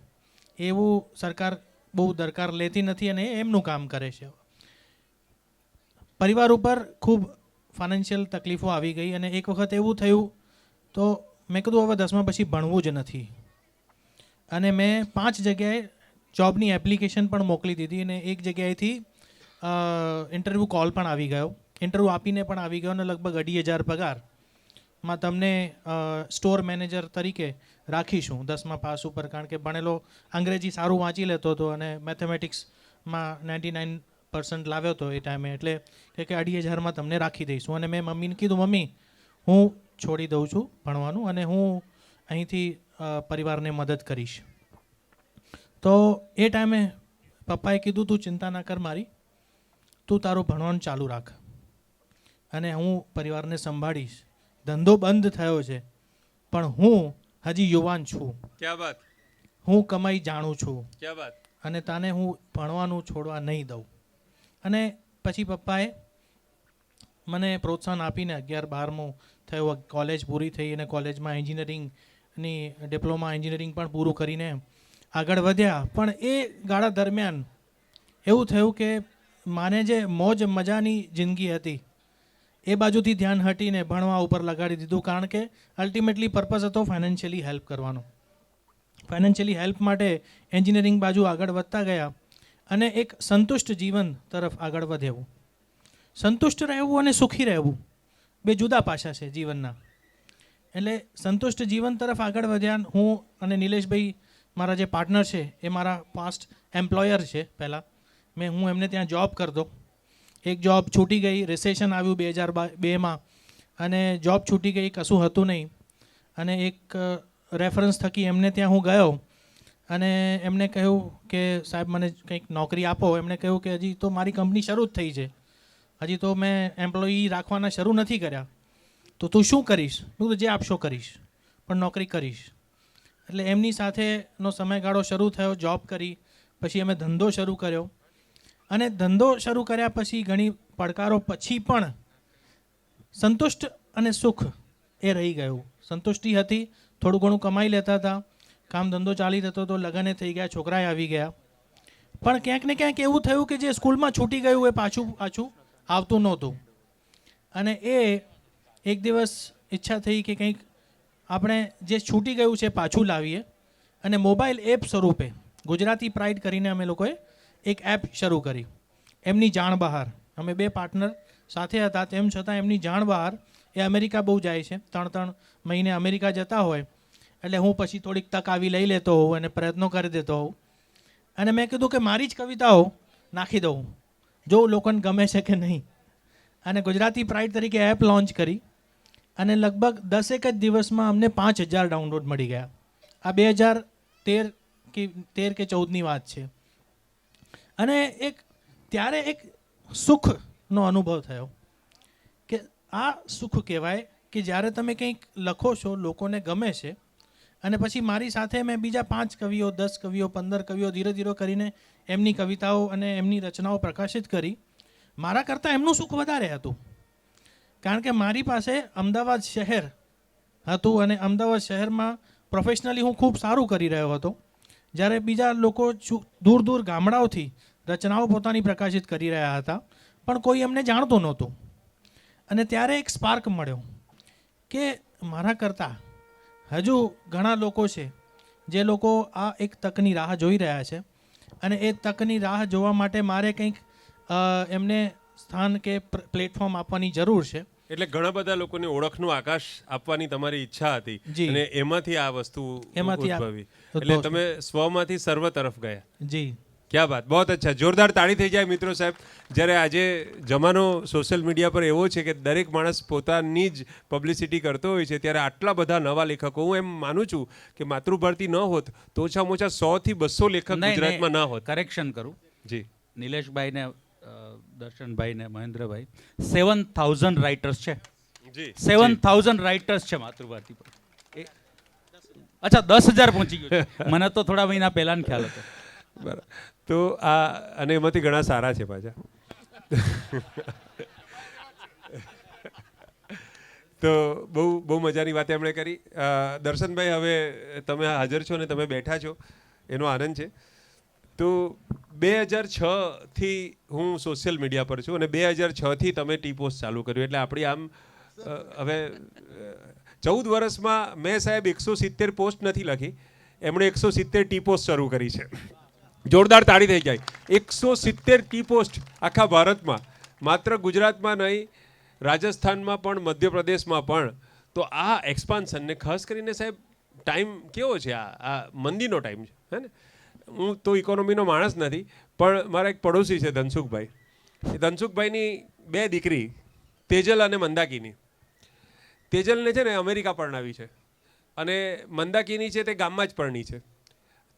એવું સરકાર બહુ દરકાર લેતી નથી અને એ એમનું કામ કરે છે. પરિવાર ઉપર ખૂબ ફાઇનાન્શિયલ તકલીફો આવી ગઈ અને એક વખત એવું થયું તો મેં કીધું હવે 10મા પછી ભણવું જ નથી અને મેં 5 જગ્યાએ જોબની એપ્લિકેશન પણ મોકલી દીધી અને એક જગ્યાએથી ઇન્ટરવ્યૂ કોલ પણ આવી ગયો. ઇન્ટરવ્યૂ આપીને પણ આવી ગયો અને લગભગ 2,500 પગારમાં તમને સ્ટોર મેનેજર તરીકે રાખીશું 10મા પાસ ઉપર, કારણ કે ભણેલો અંગ્રેજી સારું વાંચી લેતો હતો અને મેથેમેટિક્સમાં 99% લાવ્યો હતો એ ટાઈમે, એટલે કે 2,500માં તમને રાખી દઈશું. અને મેં મમ્મીને કીધું, મમ્મી હું છોડી દઉં છું ભણવાનું અને હું અહીંથી પરિવારને મદદ કરીશ. તો એ ટાઈમે પપ્પાએ કીધું તું ચિંતા ના કર મારી, તું તારું ભણવાનું ચાલુ રાખ અને હું પરિવારને સંભાળીશ. ધંધો બંધ થયો છે પણ હું હજી યુવાન છું, ક્યા બાત, હું કમાઈ જાણું છું ક્યા બાત. અને તને હું ભણવાનું છોડવા નહીં દઉં. અને પછી પપ્પાએ મને પ્રોત્સાહન આપીને 11-12મું થયું, કોલેજ પૂરી થઈ અને કોલેજમાં એન્જિનિયરિંગની ડિપ્લોમા એન્જિનિયરિંગ પણ પૂરું કરીને આગળ વધ્યા. પણ એ ગાળા દરમિયાન એવું થયું કે માને જે મોજ મજાની જિંદગી હતી એ બાજુથી ધ્યાન હટીને ભણવા ઉપર લગાડી દીધું, કારણ કે અલ્ટિમેટલી પર્પઝ હતો ફાઇનાન્શિયલી હેલ્પ કરવાનો. ફાઇનાન્શિયલી હેલ્પ માટે એન્જિનિયરિંગ બાજુ આગળ વધતા ગયા અને એક સંતુષ્ટ જીવન તરફ આગળ વધ્યું. સંતુષ્ટ રહેવું અને સુખી રહેવું બે જુદા પાસા છે જીવનના. એટલે સંતુષ્ટ જીવન તરફ આગળ વધ્યા. હું અને નિલેશભાઈ મારા જે પાર્ટનર છે એ મારા પાસ્ટ એમ્પ્લોયર છે. પહેલાં હું એમને ત્યાં જોબ કરતો. એક જોબ છૂટી ગઈ, રિસેશન આવ્યું 2002માં અને જોબ છૂટી ગઈ, કશું હતું નહીં. અને એક રેફરન્સ થકી એમને ત્યાં હું ગયો અને એમને કહ્યું કે સાહેબ મને કંઈક નોકરી આપો. એમણે કહ્યું કે હજી તો મારી કંપની શરૂ જ થઈ છે, હજી તો મેં એમ્પ્લોયી રાખવાના શરૂ નથી કર્યા, તો તું શું કરીશ? હું તો જે આપશો કરીશ, પણ નોકરી કરીશ. એટલે એમની સાથેનો સમયગાળો શરૂ થયો, જોબ કરી, પછી અમે ધંધો શરૂ કર્યો. અને ધંધો શરૂ કર્યા પછી ઘણી પડકારો પછી પણ સંતુષ્ટ અને સુખ એ રહી ગયું. સંતુષ્ટિ હતી, થોડું ઘણું કમાઈ લેતા હતા, કામ ધંધો ચાલી જતો હતો, લગ્ને થઈ ગયા, છોકરાએ આવી ગયા. પણ ક્યાંક ને ક્યાંક એવું થયું કે જે સ્કૂલમાં છૂટી ગયું એ પાછું આવતું નહોતું. અને એ એક દિવસ ઈચ્છા થઈ કે કંઈક આપણે જે છૂટી ગયું છે પાછું લાવીએ. અને મોબાઈલ એપ સ્વરૂપે ગુજરાતી પ્રાઇડ કરીને અમે લોકોએ એક એપ શરૂ કરી. એમની જાણ બહાર અમે 2 પાર્ટનર સાથે હતા, તેમ છતાં એમની જાણ બહાર એ અમેરિકા બહુ જાય છે, 3-3 મહિને અમેરિકા જતા હોય. એટલે હું પછી થોડીક તક આવી લઈ લેતો હોઉં અને પ્રયત્નો કરી દેતો હોઉં. અને મેં કીધું કે મારી જ કવિતાઓ નાખી દઉં, જો લોકોને ગમે છે કે નહીં. અને ગુજરાતી પ્રાઇડ તરીકે એપ લોન્ચ કરી અને લગભગ 10 એક જ દિવસમાં અમને 5,000 ડાઉનલોડ મળી ગયા. આ 2013 કે 14ની વાત છે. અને ત્યારે એક સુખનો અનુભવ થયો કે આ સુખ કહેવાય કે જ્યારે તમે કંઈક લખો છો, લોકોને ગમે છે, અને પછી મારી સાથે મેં બીજા 5 કવિઓ, 10 કવિઓ, 15 કવિઓ ધીરે ધીરે કરીને એમની કવિતાઓ અને એમની રચનાઓ પ્રકાશિત કરી. મારા કરતાં એમનું સુખ વધારે હતું, કારણ કે મારી પાસે અમદાવાદ શહેર હતું અને અમદાવાદ શહેરમાં પ્રોફેશનલી હું ખૂબ સારું કરી રહ્યો હતો, જ્યારે બીજા લોકો દૂર દૂર ગામડાઓથી રચનાઓ પોતાની પ્રકાશિત કરી રહ્યા હતા, પણ કોઈ એમને જાણતું નહોતું. અને ત્યારે એક સ્પાર્ક મળ્યો કે મારા કરતાં હજુ ઘણા લોકો છે જે લોકો આ એક તકની રાહ જોઈ રહ્યા છે અને એ તકની રાહ જોવા માટે મારે કંઈક એમને સ્થાન કે પ્લેટફોર્મ આપવાની જરૂર છે. એટલે ઘણા બધા લોકોને ઓળખનું આકાશ આપવાની તમારી ઈચ્છા હતી અને એમાંથી આ વસ્તુ ઉદ્ભવી. એટલે તમે સ્વમાંથી સર્વ તરફ ગયા. જી, ક્યા બાત, બહુ અચ્છા. જોરદાર તાળી થઈ જાય મિત્રો સાહેબ. જ્યારે આજે જમાનો સોશિયલ મીડિયા પર એવો છે કે દરેક માણસ પોતાની જ પબ્લિસિટી કરતો હોય છે, ત્યારે આટલા બધા નવા લેખકો, હું એમ માનું છું કે માતૃભારતી ન હોત તો ઓછામાં ઓછા 100 થી 200 લેખક ગુજરાતમાં ન હોત. કરેક્શન કરું જી, નિલેશભાઈને, દર્શનભાઈને, મહેન્દ્રભાઈ, 7,000 રાઇટર્સ છે. જી, 7,000 રાઇટર્સ છે માતૃભારતી પર. અચ્છા, 10,000 પહોંચી ગયું છે. મને તો થોડા મહિના પહેલાનો ખ્યાલ હતો. બરાબર. તો આ અને એમાંથી ઘણા સારા છે પાછા. તો બહુ મજાની વાત એમણે કરી. દર્શનભાઈ, હવે તમે હાજર છો અને તમે બેઠા છો, એનો આનંદ છે. તો 2006થી હું સોશિયલ મીડિયા પર છું અને 2006થી તમે ટી પોસ્ટ ચાલુ કર્યું એટલે આપણી આમ હવે 14 વર્ષમાં મેં સાહેબ 170 પોસ્ટ નથી લખી, એમણે 170 ટી પોસ્ટ શરૂ કરી છે. જોરદાર તાળી થઈ જાય. 170 ટી પોસ્ટ આખા ભારતમાં, માત્ર ગુજરાતમાં નહીં, રાજસ્થાનમાં પણ, મધ્યપ્રદેશમાં પણ. તો આ એક્સપાન્શનને ખાસ કરીને સાહેબ ટાઈમ કેવો છે? આ મંદીનો ટાઈમ છે, હે ને? હું તો ઇકોનોમીનો માણસ નથી, પણ મારા એક પડોશી છે ધનસુખભાઈ. એ ધનસુખભાઈની 2 દીકરી તેજલ અને મંદાકિની. તેજલને છે ને અમેરિકા પરણાવી છે અને મંદાકિની છે તે ગામમાં જ પરણી છે.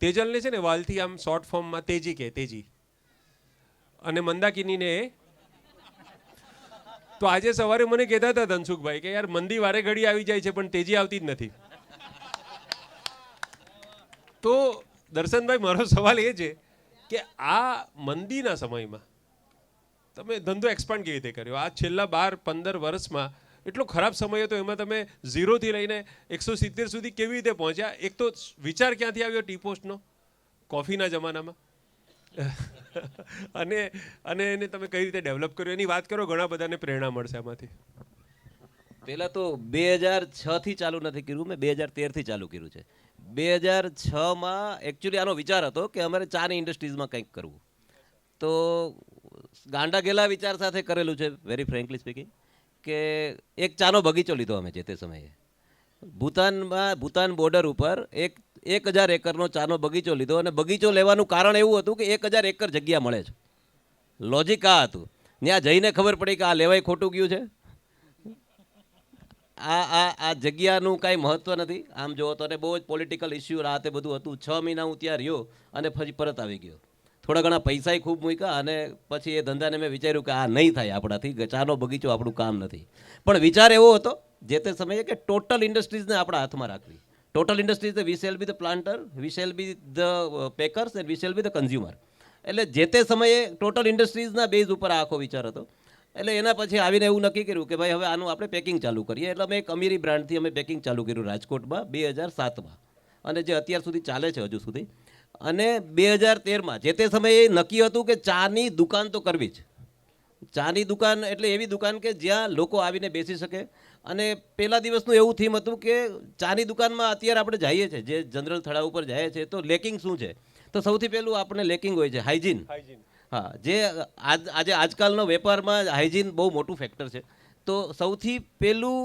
તેજલને છે ને વાલથી આમ શોર્ટ ફોર્મમાં તેજી કહે, તેજી. અને મંદાકિનીને તો આજે સવારે મને કહેતા હતા ધનસુખભાઈ કે યાર મંદી વારે ઘડી આવી જાય છે પણ તેજી આવતી જ નથી. તો દર્શનભાઈ, મારો સવાલ એ છે કે આ મંદીના સમયમાં તમે ધંધો એક્સપાન્ડ કેવી રીતે કર્યો? આ છેલ્લા 12-15 વર્ષમાં એટલો ખરાબ સમય હતો, એમાં તમે 0થી લઈને 170 સુધી કેવી રીતે પહોંચ્યા? એક તો વિચાર ક્યાંથી આવ્યો ટી પોસ્ટનો કોફીના જમાનામાં? અને એને તમે કઈ રીતે ડેવલપ કર્યો એની વાત કરો, ઘણા બધાને પ્રેરણા મળશે આમાંથી. પહેલાં તો 2006થી ચાલુ નથી કર્યું, મેં 2013થી ચાલુ કર્યું છે. 2006માં એકચ્યુઅલી આનો વિચાર હતો કે અમારે ચાની ઇન્ડસ્ટ્રીઝમાં કંઈક કરવું. તો ગાંડા ગેલા વિચાર સાથે કરેલું છે, વેરી ફ્રેન્કલી સ્પીકિંગ, કે એક ચાનો બગીચો લીધો અમે જે તે સમયે. ભૂતાન બોર્ડર ઉપર 1000 એકરનો ચાનો બગીચો લીધો અને બગીચો લેવાનું કારણ એવું હતું કે 1000 એકર જગ્યા મળે છે. લોજિક આ હતું. ત્યાં જઈને ખબર પડી કે આ લેવાય ખોટું ગયું છે. આ જગ્યાનું કાંઈ મહત્વ નથી. આમ જોવો તો બહુ જ પોલિટિકલ ઇસ્યુ રાતે બધું હતું. 6 મહિના હું ત્યાં રહ્યો અને પછી પરત આવી ગયો. થોડા ઘણા પૈસાય ખૂબ મૂક્યા અને પછી એ ધંધાને મેં વિચાર્યું કે આ નહીં થાય આપણાથી, ચાનો બગીચો આપણું કામ નથી. પણ વિચાર એવો હતો જે તે સમયે કે ટોટલ ઇન્ડસ્ટ્રીઝને આપણા હાથમાં રાખવી. Total industries we shall be the planter, we shall be the packers and we shall be the consumer. એટલે જે તે સમયે ટોટલ ઇન્ડસ્ટ્રીઝના બેઝ ઉપર આ આખો વિચાર હતો. એટલે એના પછી આવીને એવું નક્કી કર્યું કે ભાઈ હવે આનું આપણે પેકિંગ ચાલુ કરીએ. એટલે અમે એક અમીરી બ્રાન્ડથી અમે પેકિંગ ચાલુ કર્યું રાજકોટમાં 2007માં, અને જે અત્યાર સુધી ચાલે છે હજુ સુધી. અને 2013માં જે તે સમયે નક્કી હતું કે ચાની દુકાન તો કરવી જ. ચાની દુકાન એટલે એવી દુકાન કે જ્યાં લોકો આવીને બેસી શકે. અને પહેલા દિવસનું એવું થીમ હતું કે ચાની દુકાનમાં અત્યારે આપણે જઈએ છીએ, જે જનરલ થડા ઉપર જઈએ છીએ, તો લેકિંગ શું છે? તો સૌથી પહેલું આપણે લેકિંગ હોય છે હાઇજીન. હા, જે આજે આજકાલનો વેપારમાં હાઇજીન બહુ મોટું ફેક્ટર છે. તો સૌથી પહેલું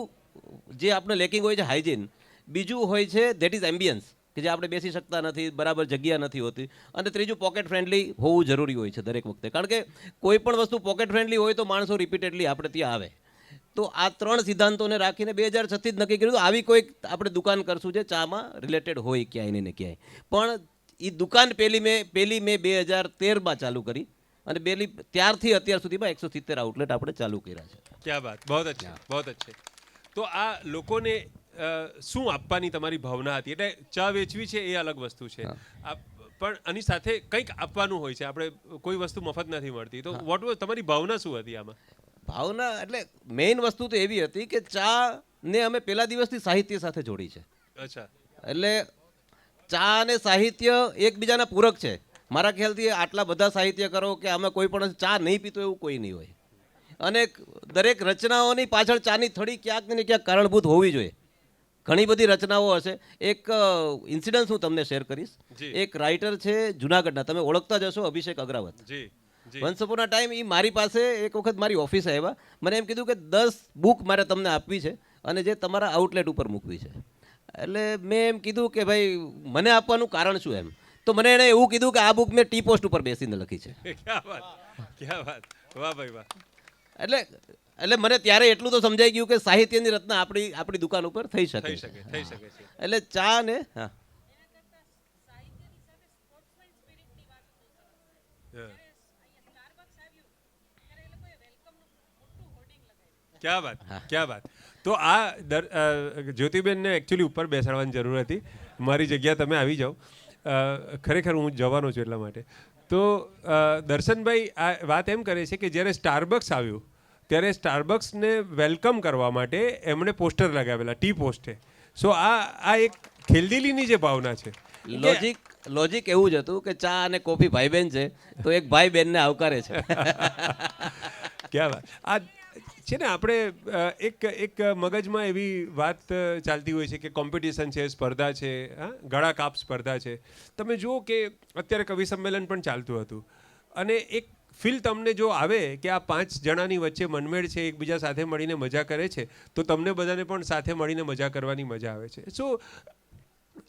જે આપણે લેકિંગ હોય છે હાઇજીન. બીજું હોય છે ધેટ ઇઝ એમ્બિયન્સ, કે જે આપણે બેસી શકતા નથી, બરાબર જગ્યા નથી હોતી. અને ત્રીજું પોકેટ ફ્રેન્ડલી હોવું જરૂરી હોય છે દરેક વખતે, કારણ કે કોઈ પણ વસ્તુ પોકેટ ફ્રેન્ડલી હોય તો માણસો રિપીટેડલી આપણે ત્યાં આવે. તો આ 3 સિદ્ધાંતોને રાખીને 2006થી જ નક્કી કર્યું તો આવી કોઈક આપણે દુકાન કરશું જે ચામાં રિલેટેડ હોય ક્યાંય ને ક્યાંય. પણ એ દુકાન પહેલી મેં 2013માં ચાલુ કરી અને ત્યારથી અત્યાર સુધીમાં 170 આઉટલેટ આપણે ચાલુ કર્યા છે. ક્યાં વાત, બહુ અચ્છા, બહુ અચ્છા. તો આ લોકોને શું આપવાની તમારી ભાવના હતી? એટલે ચા વેચવી છે એ અલગ વસ્તુ છે, પણ આની સાથે કંઈક આપવાનું હોય છે. આપણે કોઈ વસ્તુ મફત નથી મળતી. તો વોટ વોઝ તમારી ભાવના શું હતી આમાં? ભાવના એટલે મેઇન વસ્તુ તો એવી હતી કે ચા ને અમે પહેલા દિવસથી સાહિત્ય સાથે જોડી છે. અચ્છા. એટલે ચા અને સાહિત્ય એકબીજાના પૂરક છે. મારા ખ્યાલથી આટલા બધા સાહિત્ય કરો કે આમાં કોઈ પણ ચા નહીં પીતો એવું કોઈ નહીં હોય. અને દરેક રચનાઓની પાછળ ચાની થોડી ક્યાંક ને ક્યાંક કારણભૂત હોવી જોઈએ. ઘણી બધી રચનાઓ હશે. એક ઇન્સિડન્સ હું તમને શેર કરીશ. એક રાઇટર છે જુનાગઢના, તમે ઓળખતા જ હશો, અભિષેક Agravat. Once upon a time એ મારી પાસે એક વખત મારી ઓફિસે આવ્યા. મને એમ કીધું કે 10 બુક મારે તમને આપવી છે અને જે તમારા આઉટલેટ ઉપર મૂકવી છે. એટલે મેં એમ કીધું કે ભાઈ મને આપવાનું કારણ શું એમ. તો મને એણે એવું કીધું કે આ બુક મેં ટી પોસ્ટ ઉપર બેસીને લખી છે. ક્યાં વાત, ક્યાં વાત, વાહ ભાઈ વાહ. એટલે મને ત્યારે એટલું તો સમજાઈ ગયું કે સાહિત્યની રચના આપણી દુકાન ઉપર થઈ શકે છે. એટલે ચા ને હા ક્યાં વાત, ક્યાં વાત. તો આ જ્યોતિબેનને એકચ્યુઅલી ઉપર બેસાડવાની જરૂર હતી. મારી જગ્યા તમે આવી જાઓ. ખરેખર હું જવાનો છું એટલા માટે. તો દર્શનભાઈ આ વાત એમ કરે છે કે જ્યારે સ્ટારબક્સ આવ્યું ત્યારે સ્ટારબક્સને વેલકમ કરવા માટે એમણે પોસ્ટર લગાવેલા, ટી પોસ્ટે. સો આ એક ખેલદિલીની જે ભાવના છે લોજિક એવું જ હતું કે ચા અને કોફી ભાઈ બહેન છે તો એક ભાઈ બહેનને આવકારે છે. ક્યાં વાત. આ છે ને આપણે એક મગજમાં એવી વાત ચાલતી હોય છે કે કોમ્પિટિશન છે, સ્પર્ધા છે, હા, ગળા કાપ સ્પર્ધા છે. તમે જુઓ કે અત્યારે કવિ સંમેલન પણ ચાલતું હતું અને એક ફીલ તમને જો આવે કે આ 5 જણાની વચ્ચે મનમેળ છે, એકબીજા સાથે મળીને મજા કરે છે, તો તમને બધાને પણ સાથે મળીને મજા કરવાની મજા આવે છે. સો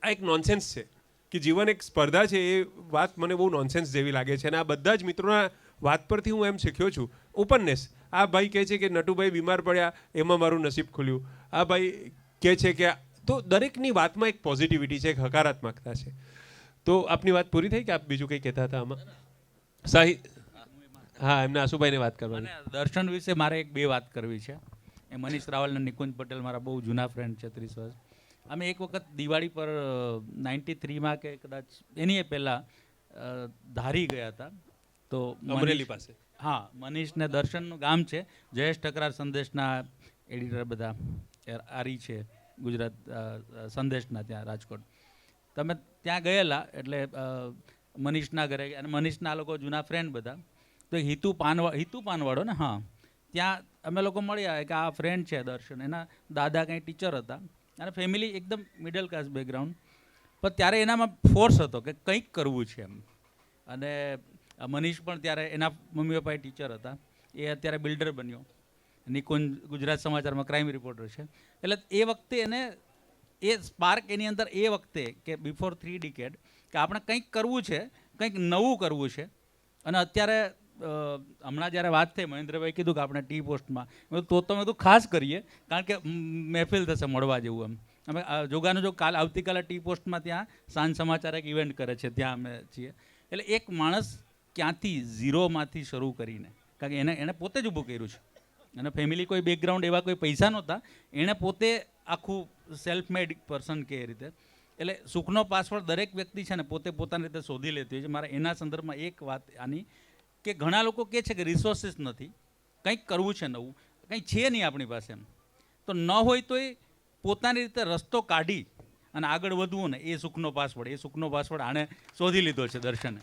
આ એક નોનસેન્સ છે કે જીવન એક સ્પર્ધા છે. એ વાત મને બહુ નોનસેન્સ જેવી લાગે છે અને આ બધા જ મિત્રોના વાત પરથી હું એમ શીખ્યો છું ઓપનનેસ. આ ભાઈ કહે છે કે નટુભાઈ બીમાર પડ્યા એમાં મારું નસીબ ખુલ્યું. આ ભાઈ કહે છે કે તો દરેકની વાતમાં એક પોઝિટિવિટી છે, એક હકારાત્મકતા છે. તો આપની વાત પૂરી થઈ કે આપ બીજું કંઈ કહેતા હતા આમાં? હા, એમને આશુભાઈને વાત કરવાની. અને દર્શન વિશે મારે એક બે વાત કરવી છે. એ મનીષ રાવલ અને નિકુંજ પટેલ મારા બહુ જૂના ફ્રેન્ડ છે, 30 વર્ષ. અમે એક વખત દિવાળી પર 93માં કે કદાચ એની પહેલાં ધારી ગયા હતા. તો અમરેલી પાસે. હા, મનીષ ને દર્શનનું ગામ છે. જયેશ ટકરાર સંદેશના એડિટર બધા આરી છે ગુજરાત સંદેશના ત્યાં રાજકોટ. તમે ત્યાં ગયેલા એટલે મનીષના ઘરે અને મનીષના લોકો જૂના ફ્રેન્ડ બધા. તો હિતુ પાનવાળો ને, હા, ત્યાં અમે લોકો મળ્યા કે આ ફ્રેન્ડ છે દર્શન, એના દાદા કંઈ ટીચર હતા અને ફેમિલી એકદમ મિડલ ક્લાસ બેકગ્રાઉન્ડ. પણ ત્યારે એનામાં ફોર્સ હતો કે કંઈક કરવું છે એમ. અને મનીષ પણ ત્યારે એના મમ્મી પપ્પા ટીચર હતા, એ અત્યારે બિલ્ડર બન્યો. નિકુંજ ગુજરાત સમાચારમાં ક્રાઇમ રિપોર્ટર છે. એટલે એ વખતે એને એ સ્પાર્ક એની અંદર એ વખતે કે બિફોર 3 ડિકેડ કે આપણે કંઈક કરવું છે, કંઈક નવું કરવું છે. અને અત્યારે હમણાં જ્યારે વાત થઈ, મહેન્દ્રભાઈ કીધું કે આપણે ટી પોસ્ટમાં, તો તમે તો ખાસ કરીએ કારણ કે મહેફિલ થશે મળવા જેવું. એમ અમે જોગાનું જો આવતીકાલે ટી પોસ્ટમાં ત્યાં સાંજ સમાચાર એક ઇવેન્ટ કરે છે, ત્યાં અમે છીએ. એટલે એક માણસ ક્યાંથી ઝીરોમાંથી શરૂ કરીને, કારણ કે એને પોતે જ ઊભું કર્યું છે અને ફેમિલી કોઈ બેકગ્રાઉન્ડ એવા કોઈ પૈસા નહોતા, એણે પોતે આખું સેલ્ફ મેડ પર્સન કે એ રીતે. એટલે સુખનો પાસવર્ડ દરેક વ્યક્તિ છે ને પોતે પોતાની રીતે શોધી લેતી હોય છે. મારે એના સંદર્ભમાં એક વાત આની કે ઘણા લોકો કહે છે કે રિસોર્સિસ નથી, કંઈક કરવું છે નવું, કંઈ છે નહીં આપણી પાસે એમ. તો ન હોય તો એ પોતાની રીતે રસ્તો કાઢી અને આગળ વધવું ને, એ સુખનો પાસવર્ડ આણે શોધી લીધો છે દર્શને.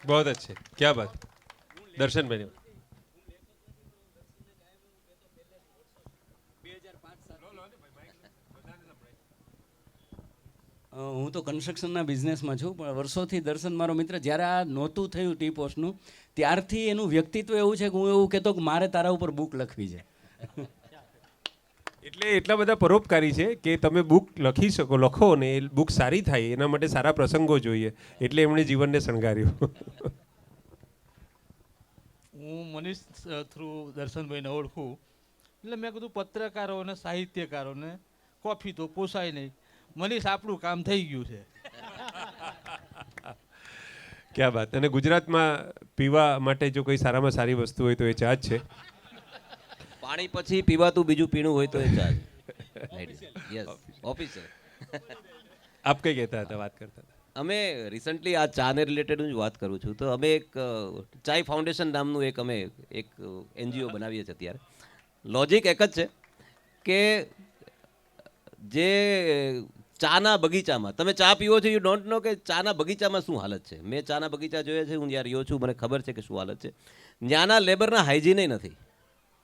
બહુ અચ્છે, ક્યાં બાત. દર્શનભાઈ, હું તો કન્સ્ટ્રક્શનના બિઝનેસમાં છું, પણ વર્ષોથી દર્શન મારો મિત્ર. જ્યારે આ નહોતું થયું ટી પોસ્ટનું, ત્યારથી એનું વ્યક્તિત્વ એવું છે કે હું એવું કહેતો કે મારે તારા ઉપર બુક લખવી છે. એટલે એટલા બધા પરોપકારી છે કે તમે બુક લખો ને એ બુક સારી થાય એના માટે સારા પ્રસંગો જોઈએ, એટલે એમણે જીવનને શણગાર્યું. હું મનીષ થ્રુ દર્શનભાઈને ઓળખું, એટલે મેં કીધું પત્રકારો અને સાહિત્યકારોને કોફી તો પોસાય નહીં, મનીષ આપણું કામ થઈ ગયું છે. ક્યાં બાત. અને ગુજરાતમાં પીવા માટે જો કોઈ સારામાં સારી વસ્તુ હોય તો એ ચા જ છે. પાણી પછી પીવાતું બીજું પીણું હોય તો એ ચા. Yes, officer. આપ કઈ કહેતા હતા, વાત કરતા હતા? અમે રિસન્ટલી આ ચાને રિલેટેડ હું જ વાત કરું છું. તો અમે એક ચાય ફાઉન્ડેશન નામનું એક NGO બનાવીએ છીએ અત્યારે. લોજિક એક જ છે કે જે ચાના બગીચામાં તમે ચા પીવો છો, યુ ડોન્ટ નો કે ચાના બગીચામાં શું હાલત છે. મેં ચાના બગીચા જોયા છે, હું જ્યાં રહ્યો છું મને ખબર છે કે શું હાલત છે. ત્યાંના લેબરના હાઇજીને નથી,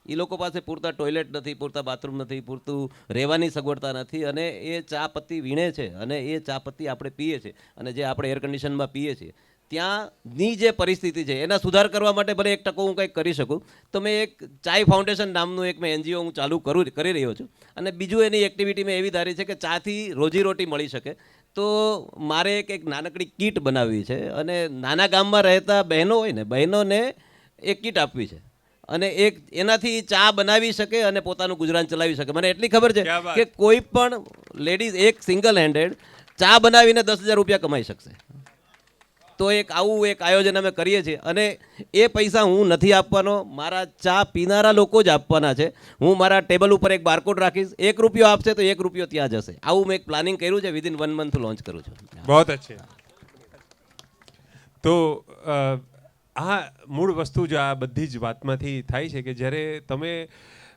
એ લોકો પાસે પૂરતા ટોયલેટ નથી, પૂરતા બાથરૂમ નથી, પૂરતું રહેવાની સગવડતા નથી. અને એ ચા પત્તી વીણે છે અને એ ચા પત્તી આપણે પીએ છીએ અને જે આપણે એર કન્ડિશનમાં પીએ છીએ, ત્યાંની જે પરિસ્થિતિ છે એના સુધાર કરવા માટે ભલે 1% હું કંઈક કરી શકું. તો મેં એક ચાય ફાઉન્ડેશન નામનું એક મેં NGO હું ચાલુ કરી રહ્યો છું. અને બીજું એની એક્ટિવિટી મેં એવી ધારી છે કે ચાથી રોજીરોટી મળી શકે. તો મારે એક નાનકડી કીટ બનાવવી છે અને નાના ગામમાં રહેતા બહેનો હોય ને, બહેનોને એક કીટ આપવી છે અને એનાથી ચા બનાવી શકે અને પોતાનું ગુજરાન ચલાવી શકે. મને એટલી ખબર છે કે કોઈ પણ લેડીઝ એક સિંગલ હેન્ડેડ ચા બનાવીને 10,000 રૂપિયા કમાઈ શકશે. તો આવું એક આયોજન અમે કરીએ છીએ અને એ પૈસા હું નથી આપવાનો, મારા ચા પીનારા લોકો જ આપવાના છે. હું મારા ટેબલ ઉપર એક બારકોડ રાખીશ, 1 રૂપિયો આપશે તો 1 રૂપિયો ત્યાં જશે. આવું મેં એક પ્લાનિંગ કર્યું છે, વિધિન 1 મંથ લોન્ચ કરું છું. બહુ અચ્છે. તો આ મૂળ વસ્તુ જ આ બધી જ વાતમાંથી થાય છે કે જ્યારે તમે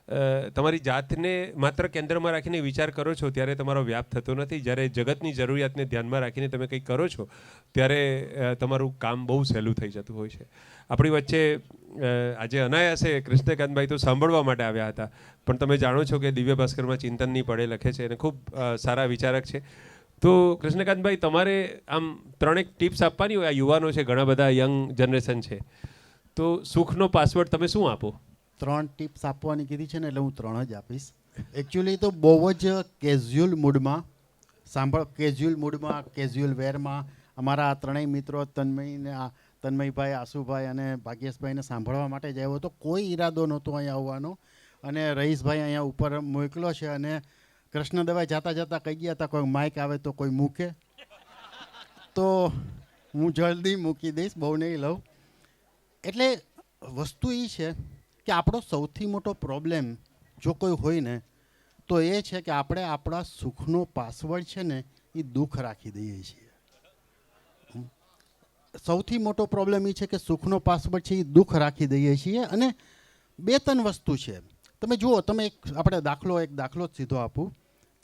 તમારી જાતને માત્ર કેન્દ્રમાં રાખીને વિચાર કરો છો ત્યારે તમારો વ્યાપ થતો નથી. જ્યારે જગતની જરૂરિયાતને ધ્યાનમાં રાખીને તમે કંઈક કરો છો ત્યારે તમારું કામ બહુ સહેલું થઈ જતું હોય છે. આપણી વચ્ચે આજે અનાયાસે કૃષ્ણકાંતભાઈ તો સાંભળવા માટે આવ્યા હતા, પણ તમે જાણો છો કે દિવ્ય ભાસ્કરમાં ચિંતનની પડે લખે છે અને ખૂબ સારા વિચારક છે. તો કૃષ્ણકાંતભાઈ, તમારે આમ ત્રણેક ટિપ્સ આપવાની હોય. આ યુવાનો છે, ઘણા બધા યંગ જનરેશન છે, તો સુખનો પાસવર્ડ તમે શું આપો? 3 ટિપ્સ આપવાની કીધી છે ને, એટલે હું 3 જ આપીશ. એકચ્યુઅલી તો બહુ જ કેઝ્યુઅલ મૂડમાં કેઝ્યુઅલ વેરમાં અમારા આ ત્રણેય મિત્રો તન્મયભાઈ, આશુભાઈ અને ભાગ્યેશભાઈને સાંભળવા માટે જ આવ્યો હતો. કોઈ ઈરાદો નહોતો અહીંયા આવવાનો, અને રહીશભાઈ અહીંયા ઉપર મોકલો છે, અને કૃષ્ણદેવાઈ જતા જતા કહી ગયા હતા કોઈ માઇક આવે તો કોઈ મૂકે, તો હું જલ્દી મૂકી દઈશ, બહુ નહીં લઉં. એટલે વસ્તુ એ છે કે આપણો સૌથી મોટો પ્રોબ્લેમ જો કોઈ હોય ને તો એ છે કે આપણે આપણા સુખનો પાસવર્ડ છે ને એ દુઃખ રાખી દઈએ છીએ. સૌથી મોટો પ્રોબ્લેમ એ છે કે સુખનો પાસવર્ડ છે એ દુઃખ રાખી દઈએ છીએ. અને 2-3 વસ્તુ છે. તમે જુઓ, તમે એક દાખલો જ સીધો આપું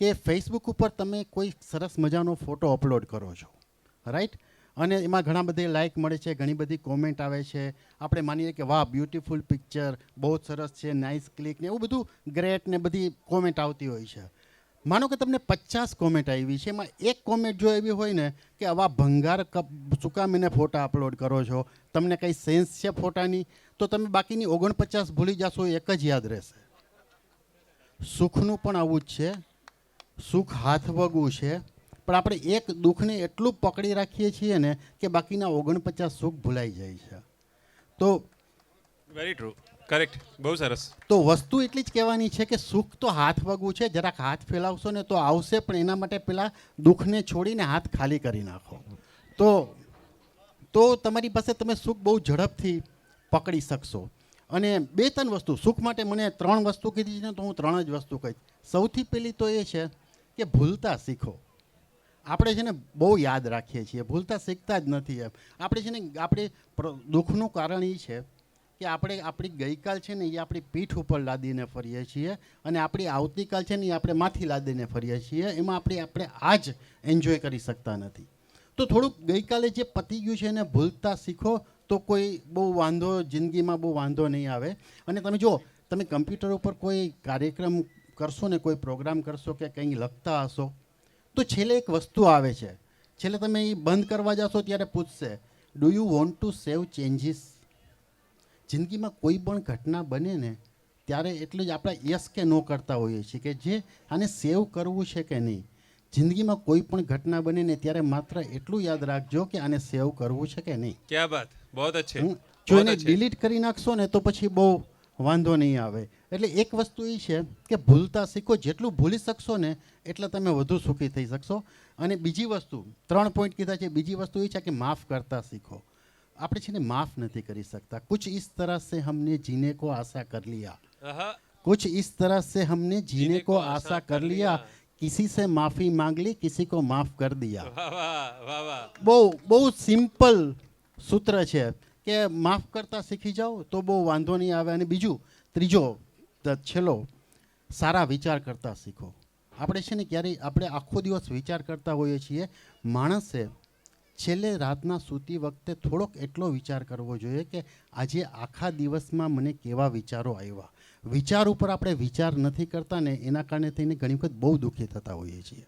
કે ફેસબુક ઉપર તમે કોઈ સરસ મજાનો ફોટો અપલોડ કરો છો, રાઈટ, અને એમાં ઘણા બધી લાઇક મળે છે, ઘણી બધી કોમેન્ટ આવે છે. આપણે માનીએ કે વાહ, બ્યુટીફુલ પિક્ચર, બહુ સરસ છે, નાઇસ ક્લિક ને એવું બધું ગ્રેટ ને બધી કોમેન્ટ આવતી હોય છે. માનો કે તમને 50 કોમેન્ટ આવી છે, એમાં એક કોમેન્ટ જો એવી હોય ને કે આવા ભંગાર શું કામ એને ફોટા અપલોડ કરો છો, તમને કંઈ સેન્સ છે ફોટાની, તો તમે બાકીની 49 ભૂલી જશો, એક જ યાદ રહેશે. સુખનું પણ આવું જ છે. સુખ હાથ વગવું છે, પણ આપણે એક દુઃખને એટલું પકડી રાખીએ છીએ ને કે બાકીના 49 સુખ ભૂલાઈ જાય છે. તો વેરી ટ્રુ, કરેક્ટ, બહુ સરસ. તો વસ્તુ એટલી જ કહેવાની છે કે સુખ તો હાથ વગવું છે. જરાક હાથ ફેલાવશો ને તો આવશે, પણ એના માટે પહેલાં દુઃખને છોડીને હાથ ખાલી કરી નાખો તો તમારી પાસે તમે સુખ બહુ ઝડપથી પકડી શકશો. અને 2-3 વસ્તુ સુખ માટે મને 3 વસ્તુ કીધી છે ને, તો હું 3 જ વસ્તુ કહીશ. સૌથી પહેલી તો એ છે કે ભૂલતા શીખો. આપણે છે ને બહુ યાદ રાખીએ છીએ, ભૂલતા શીખતા જ નથી. આપણે છે ને આપણે દુઃખનું કારણ એ છે કે આપણે આપણી ગઈકાલ છે ને એ આપણી પીઠ ઉપર લાદીને ફરીએ છીએ, અને આપણી આવતીકાલ છે ને એ આપણે માથી લાદીને ફરીએ છીએ. એમાં આપણે આજ એન્જોય કરી શકતા નથી. તો થોડુંક ગઈકાલે જે પતી ગયું છે એને ભૂલતા શીખો, તો કોઈ બહુ જિંદગીમાં બહુ વાંધો નહીં આવે. અને તમે જો, તમે કમ્પ્યુટર ઉપર કોઈ કાર્યક્રમ કરશો ને, કોઈ પ્રોગ્રામ કરશો કે કંઈ લખતા હશો, તો છેલ્લે એક વસ્તુ આવે છે. છેલ્લે તમે એ બંધ કરવા જશો ત્યારે પૂછશે, do you want to save changes? જિંદગીમાં કોઈ પણ ઘટના બને ને ત્યારે એટલું જ આપણે યસ કે નો કરતા હોઈએ છીએ કે જે આને સેવ કરવું છે કે નહીં. જિંદગીમાં કોઈ પણ ઘટના બને ને ત્યારે માત્ર એટલું યાદ રાખજો કે આને સેવ કરવું છે કે નહીં. ક્યા બાત, બહુ અચ્છે. જો એને ડિલીટ કરી નાખશો ને તો પછી બહુ વાંધો નહીં આવે. એટલે એક વસ્તુ એ છે કે ભૂલતા શીખો. જેટલું ભૂલી શકશો ને એટલે તમે વધુ સુખી થઈ શકશો. અને બીજી વસ્તુ, 3 પોઈન્ટ કીધા છે. બીજી વસ્તુ એ છે કે માફ કરતા શીખો. આપણે છે ને માફ નથી કરી શકતા. कुछ इस तरह से हमने जीने को आशा कर लिया, कुछ इस तरह से हमने जीने को आशा कर लिया, किसी से माफी मांग ली, किसी को माफ कर दिया. બહુ સિમ્પલ સૂત્ર છે કે માફ કરતા શીખી જાઓ તો બહુ વાંધો નહીં આવે. અને ત્રીજો છેલ્લો, સારા વિચાર કરતા શીખો. આપણે છે ને ક્યારેય આપણે આખો દિવસ વિચાર કરતા હોઈએ છીએ. માણસે છેલ્લે રાતના સૂતી વખતે થોડોક એટલો વિચાર કરવો જોઈએ કે આજે આખા દિવસમાં મને કેવા વિચારો આવ્યા. વિચાર ઉપર આપણે વિચાર નથી કરતા ને, એના કારણે થઈને ઘણી વખત બહુ દુઃખી થતા હોઈએ છીએ.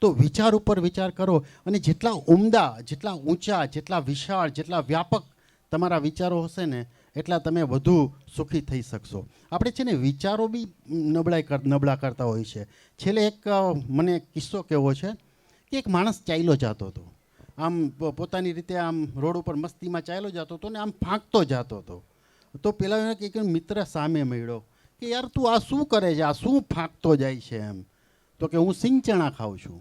તો વિચાર ઉપર વિચાર કરો, અને જેટલા ઉમદા, જેટલા ઊંચા, જેટલા વિશાળ, જેટલા વ્યાપક તમારા વિચારો હશે ને એટલા તમે વધુ સુખી થઈ શકશો. આપણે છે ને વિચારો બી નબળા કરતા હોય છે. છેલ્લે એક મને કિસ્સો કહેવો છે કે એક માણસ ચાલ્યો જતો હતો, આમ પોતાની રીતે આમ રોડ ઉપર મસ્તીમાં ચાલ્યો જતો હતો ને આમ ફાંકતો જતો હતો. તો પેલા એને કંઈક મિત્ર સામે મળ્યો કે યાર તું આ શું કરે છે, આ શું ફાંકતો જાય છે એમ. તો કે હું સિંગચણા ખાઉં છું.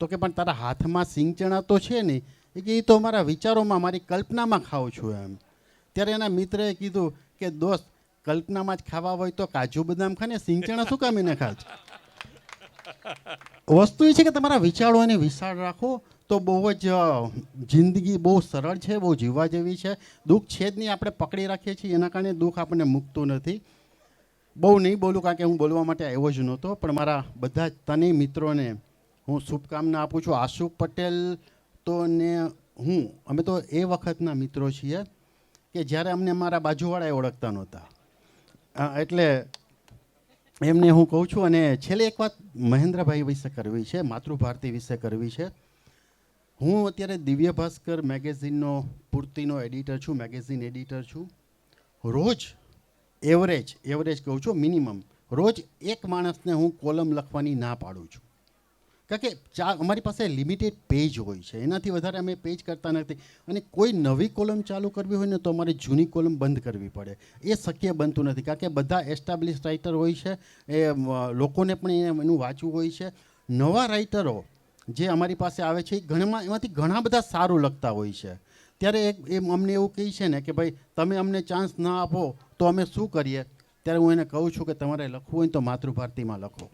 તો કે પણ તારા હાથમાં સિંગચણા તો છે નહીં. એ કે એ તો મારા વિચારોમાં, મારી કલ્પનામાં ખાઉં છું એમ. ત્યારે એના મિત્રએ કીધું કે દોસ્ત, કલ્પનામાં જ ખાવા હોય તો કાજુ બદામ ખાને, સિંગચણા શું કામ એને ખાય છે? વસ્તુ એ છે કે તમારા વિચારોને વિશાળ રાખો તો બહુ જ જિંદગી બહુ સરળ છે, બહુ જીવવા જેવી છે. દુઃખ છે જ નહીં, આપણે પકડી રાખીએ છીએ, એના કારણે દુઃખ આપણને મૂકતું નથી. બહુ નહીં બોલું કારણ કે હું બોલવા માટે આવ્યો જ નહોતો, પણ મારા બધા જ તને મિત્રોને હું શુભકામના આપું છું. આશુ પટેલ તો ને અમે તો એ વખતના મિત્રો છીએ કે જ્યારે અમને મારા બાજુવાળાએ ઓળખતા નહોતા. એટલે એમને હું કહું છું. અને છેલ્લે એક વાત મહેન્દ્રભાઈ વિશે કરવી છે, માતૃભારતી વિશે કરવી છે. હું અત્યારે દિવ્ય ભાસ્કર મેગેઝિનનો પૂર્તિનો એડિટર છું, મેગેઝિન એડિટર છું. રોજ એવરેજ કહું છું, મિનિમમ રોજ એક માણસને હું કોલમ લખવાની ના પાડું છું. કારણ કે અમારી પાસે લિમિટેડ પેજ હોય છે, એનાથી વધારે અમે પેજ કરતા નથી. અને કોઈ નવી કોલમ ચાલુ કરવી હોય ને તો અમારે જૂની કોલમ બંધ કરવી પડે. એ શક્ય બનતું નથી કારણ કે બધા એસ્ટાબ્લિશ રાઇટર હોય છે, એ લોકોને પણ એનું વાંચવું હોય છે. નવા રાઇટરો જે અમારી પાસે આવે છે એમાંથી ઘણા બધા સારું લખતા હોય છે. ત્યારે અમને એવું કહે છે ને કે ભાઈ તમે અમને ચાન્સ ના આપો તો અમે શું કરીએ? ત્યારે હું એને કહું છું કે તમારે લખવું હોય તો માતૃભારતીમાં લખો.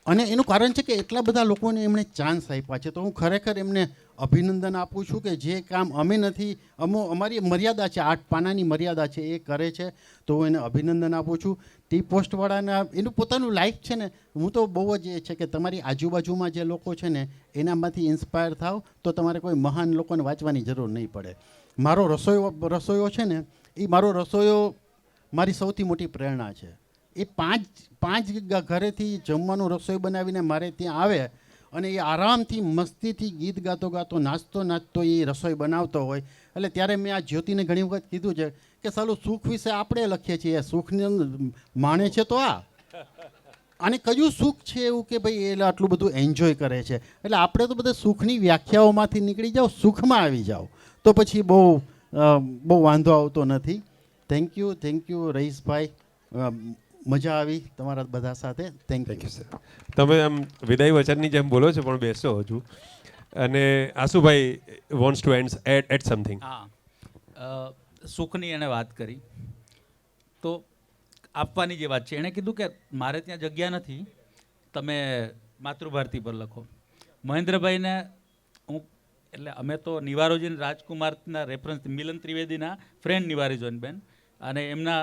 અને એનું કારણ છે કે એટલા બધા લોકોને એમણે ચાન્સ આપ્યા છે, તો હું ખરેખર એમને અભિનંદન આપું છું કે જે કામ અમે નથી, અમારી મર્યાદા છે, 8 પાનાની મર્યાદા છે, એ કરે છે. તો હું એને અભિનંદન આપું છું. ટી પોસ્ટવાળાના એનું પોતાનું લાઈફ છે ને, હું તો બહુ જ એ છે કે તમારી આજુબાજુમાં જે લોકો છે ને એનામાંથી ઇન્સ્પાયર થાવ તો તમારે કોઈ મહાન લોકોને વાંચવાની જરૂર નહીં પડે. મારો રસોઈયો છે ને, એ મારો રસોઈયો મારી સૌથી મોટી પ્રેરણા છે. એ પાંચ ઘરેથી જમવાનું રસોઈ બનાવીને મારે ત્યાં આવે અને એ આરામથી મસ્તીથી ગીત ગાતો નાચતો એ રસોઈ બનાવતો હોય. એટલે ત્યારે મેં આ જ્યોતિને ઘણી વખત કીધું છે કે સાલું સુખ વિશે આપણે લખીએ છીએ, સુખને માણે છે તો આને કયું સુખ છે એવું કે ભાઈ એટલે આટલું બધું એન્જોય કરે છે. એટલે આપણે તો બધા સુખની વ્યાખ્યાઓમાંથી નીકળી જાઓ, સુખમાં આવી જાઓ તો પછી બહુ વાંધો આવતો નથી. થેન્ક યુ રહીશભાઈ, મજા આવી તમારા બધા સાથે. Thank you sir. તમે આમ વિદાય વચનની જેમ બોલો છો પણ બેસો હજુ. અને Ashubhai wants to add something. હા, સુખની એણે વાત કરી તો આપવાની જે વાત છે, એણે કીધું કે મારે ત્યાં જગ્યા નથી, તમે માતૃભારતી પર લખો. મહેન્દ્રભાઈને હું એટલે અમે તો નિવારોજીન રાજકુમારના રેફરન્સ, મિલન ત્રિવેદીના ફ્રેન્ડ નિવારીજોનબેન, અને એમના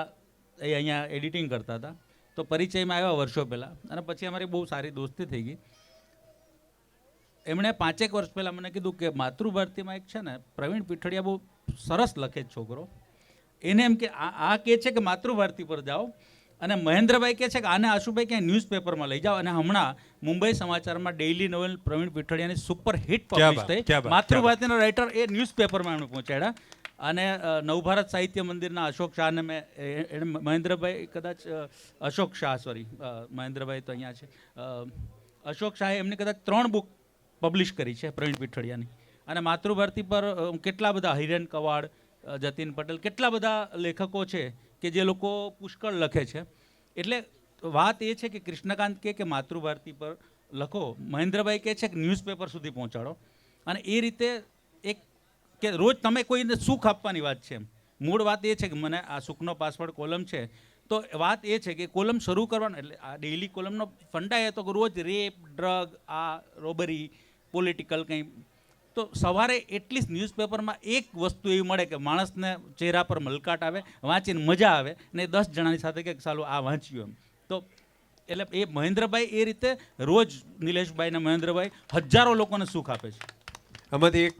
એ અહીંયા એડિટિંગ કરતા હતા તો પરિચયમાં આવ્યા વર્ષો પહેલાં, અને પછી અમારી બહુ સારી દોસ્તી થઈ ગઈ. એમણે 5 વર્ષ પહેલાં મને કીધું કે માતૃભારતીમાં એક છે ને પ્રવીણ પીઠડિયા બહુ સરસ લખે છે છોકરો, એને એમ કે આ કહે છે કે માતૃભારતી પર જાઓ, અને મહેન્દ્રભાઈ કહે છે કે આને આશુભાઈ ક્યાંય ન્યૂઝપેપરમાં લઈ જાઓ. અને હમણાં મુંબઈ સમાચારમાં ડેઇલી નોવેલ પ્રવીણ પીઠડિયાની સુપર હિટ પબ્લિશ થઈ. માતૃભારતીના રાઇટર એ ન્યૂઝપેપરમાં એમણે પહોંચાડ્યા. અને નવભારત સાહિત્ય મંદિરના અશોક શાહને એને મહેન્દ્રભાઈ કદાચ મહેન્દ્રભાઈ તો અહીંયા છે, અશોક શાહે એમને કદાચ 3 બુક પબ્લિશ કરી છે પ્રવીણ પીઠડિયાની. અને માતૃભારતી પર કેટલા બધા હિરેન કવાડ, જતીન પટેલ, કેટલા બધા લેખકો છે કે જે લોકો પુષ્કળ લખે છે. એટલે વાત એ છે કે કૃષ્ણકાંત કે માતૃભારતી પર લખો, મહેન્દ્રભાઈ કહે છે કે ન્યૂઝપેપર સુધી પહોંચાડો. અને એ રીતે એક કે રોજ તમે કોઈને સુખ આપવાની વાત છે. મૂળ વાત એ છે કે મને આ સુખનો પાસવર્ડ કોલમ છે, તો વાત એ છે કે કોલમ શરૂ કરવાનો, એટલે આ ડેઇલી કોલમનો ફંડા એ તો કે રોજ રેપ, ડ્રગ, રોબરી, પોલિટિકલ કંઈ, તો સવારે એટલીસ્ટ ન્યૂઝપેપરમાં એક વસ્તુ એવી મળે કે માણસને ચહેરા પર મલકાટ આવે, વાંચીને મજા આવે, ને 10 જણાની સાથે કે સાલું આ વાંચ્યું એમ. તો એટલે એ મહેન્દ્રભાઈ એ રીતે રોજ નિલેશભાઈ અને મહેન્દ્રભાઈ હજારો લોકોને સુખ આપે છે. આમાંથી એક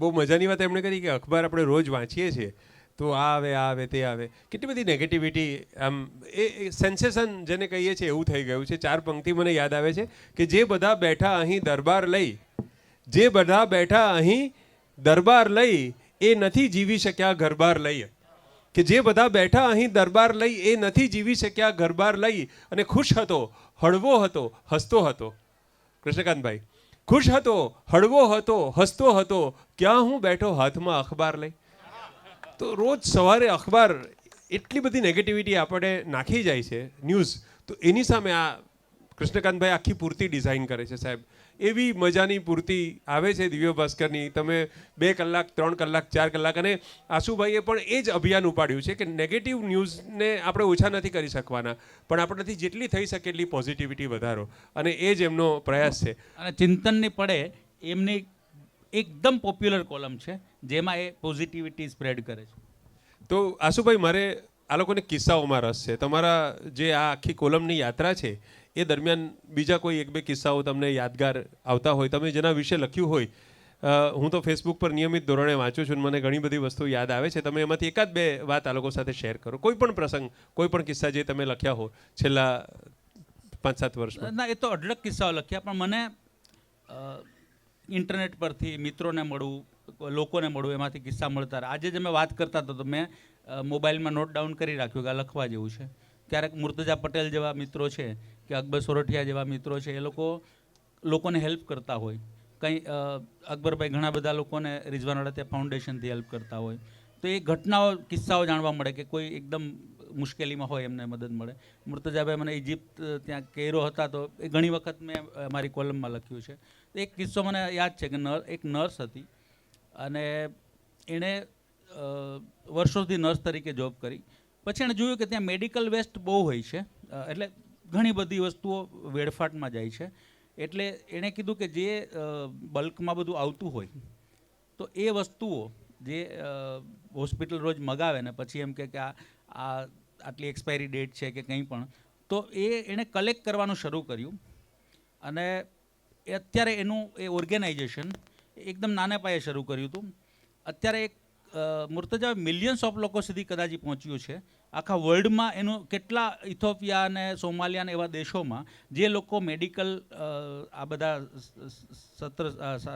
બહુ મજાની વાત એમણે કરી કે અખબાર આપણે રોજ વાંચીએ છીએ તો આ આવે તે આવે, કેટલી બધી નેગેટિવિટી, આમ એ સેન્સેશન જેને કહીએ છીએ એવું થઈ ગયું છે. 4 પંક્તિ મને યાદ આવે છે કે જે બધા બેઠા અહીં દરબાર લઈ એ નથી જીવી શક્યા ઘરબાર લઈ. કે જે બધા બેઠા અહીં દરબાર લઈ એ નથી જીવી શક્યા ઘરબાર લઈ. અને ખુશ હતો, હળવો હતો, હસતો હતો. કૃષ્ણકાંતભાઈ, ખુશ હતો, હળવો હતો, હસતો હતો, ક્યાં હું બેઠો હાથમાં અખબાર લઈ. તો રોજ સવારે અખબાર એટલી બધી નેગેટિવિટી આપણે નાખી જાય છે ન્યૂઝ, તો એની સામે આ કૃષ્ણકાંતભાઈ આખી પૂર્તિ ડિઝાઇન કરે છે સાહેબ. એવી મજાની પૂર્તિ આવે છે દિવ્ય ભાસ્કરની. તમે 2 કલાક, 3 કલાક, 4 કલાક, અને આશુભાઈએ પણ એ જ અભિયાન ઉપાડ્યું છે કે નેગેટિવ ન્યૂઝને આપણે ઓછા નથી કરી શકવાના, પણ આપણેથી જેટલી થઈ શકે એટલી પોઝિટિવિટી વધારો, અને એ જ એમનો પ્રયાસ છે. અને ચિંતનની પડે એમની એકદમ પોપ્યુલર કોલમ છે જેમાં એ પોઝિટિવિટી સ્પ્રેડ કરે છે. તો આશુભાઈ, મારે આ લોકોને કિસ્સાઓમાં રસ છે. તમારા જે આ આખી કોલમની યાત્રા છે એ દરમિયાન બીજા કોઈ એક બે કિસ્સાઓ તમને યાદગાર આવતા હોય, તમે જેના વિશે લખ્યું હોય. હું તો ફેસબુક પર નિયમિત ધોરણે વાંચું છું, મને ઘણી બધી વસ્તુ યાદ આવે છે. તમે એમાંથી એકાદ બે વાત આ લોકો સાથે શેર કરો, કોઈ પણ પ્રસંગ, કોઈ પણ કિસ્સા જે તમે લખ્યા હો છેલ્લા 5-7 વર્ષમાં. ના, એ તો અઢળક કિસ્સાઓ લખ્યા, પણ મને ઇન્ટરનેટ પરથી મિત્રોને મળવું, લોકોને મળવું, એમાંથી કિસ્સા મળતા રહે. આજે જ અમે વાત કરતા હતા તો મેં મોબાઈલમાં નોટ ડાઉન કરી રાખ્યું કે આ લખવા જેવું છે. ક્યારેક મુર્તજા પટેલ જેવા મિત્રો છે કે અકબર સોરઠિયા જેવા મિત્રો છે, એ લોકોને હેલ્પ કરતા હોય. કંઈ અકબરભાઈ ઘણા બધા લોકોને રિઝવાન અડતિયા ફાઉન્ડેશનથી હેલ્પ કરતા હોય. તો એ ઘટનાઓ, કિસ્સાઓ જાણવા મળે કે કોઈ એકદમ મુશ્કેલીમાં હોય એમને મદદ મળે. મુર્તજાભાઈ મને ઇજિપ્ત ત્યાં કેરો હતા તો એ ઘણી વખત મેં મારી કોલમમાં લખ્યું છે. એક કિસ્સો મને યાદ છે કે એક નર્સ હતી અને એણે વર્ષોથી નર્સ તરીકે જોબ કરી. પછી એણે જોયું કે ત્યાં મેડિકલ વેસ્ટ બહુ હોય છે, એટલે ઘણી બધી વસ્તુઓ વેડફાટમાં જાય છે. એટલે એણે કીધું કે જે બલ્કમાં બધું આવતું હોય તો એ વસ્તુઓ જે હોસ્પિટલ રોજ મગાવે ને પછી એમ કે આ આટલી એક્સપાયરી ડેટ છે કે કંઈ પણ, તો એણે કલેક્ટ કરવાનું શરૂ કર્યું. અને અત્યારે એનું એ ઓર્ગેનાઇઝેશન એકદમ નાના પાયે શરૂ કર્યું હતું. અત્યારે એક મુર્તજા મિલિયન્સ ઓફ લોકો સુધી કદાચ પહોંચ્યું છે. આખા વર્લ્ડમાં એનું કેટલા ઇથોપિયા અને સોમાલિયા અને એવા દેશોમાં જે લોકો મેડિકલ આ બધા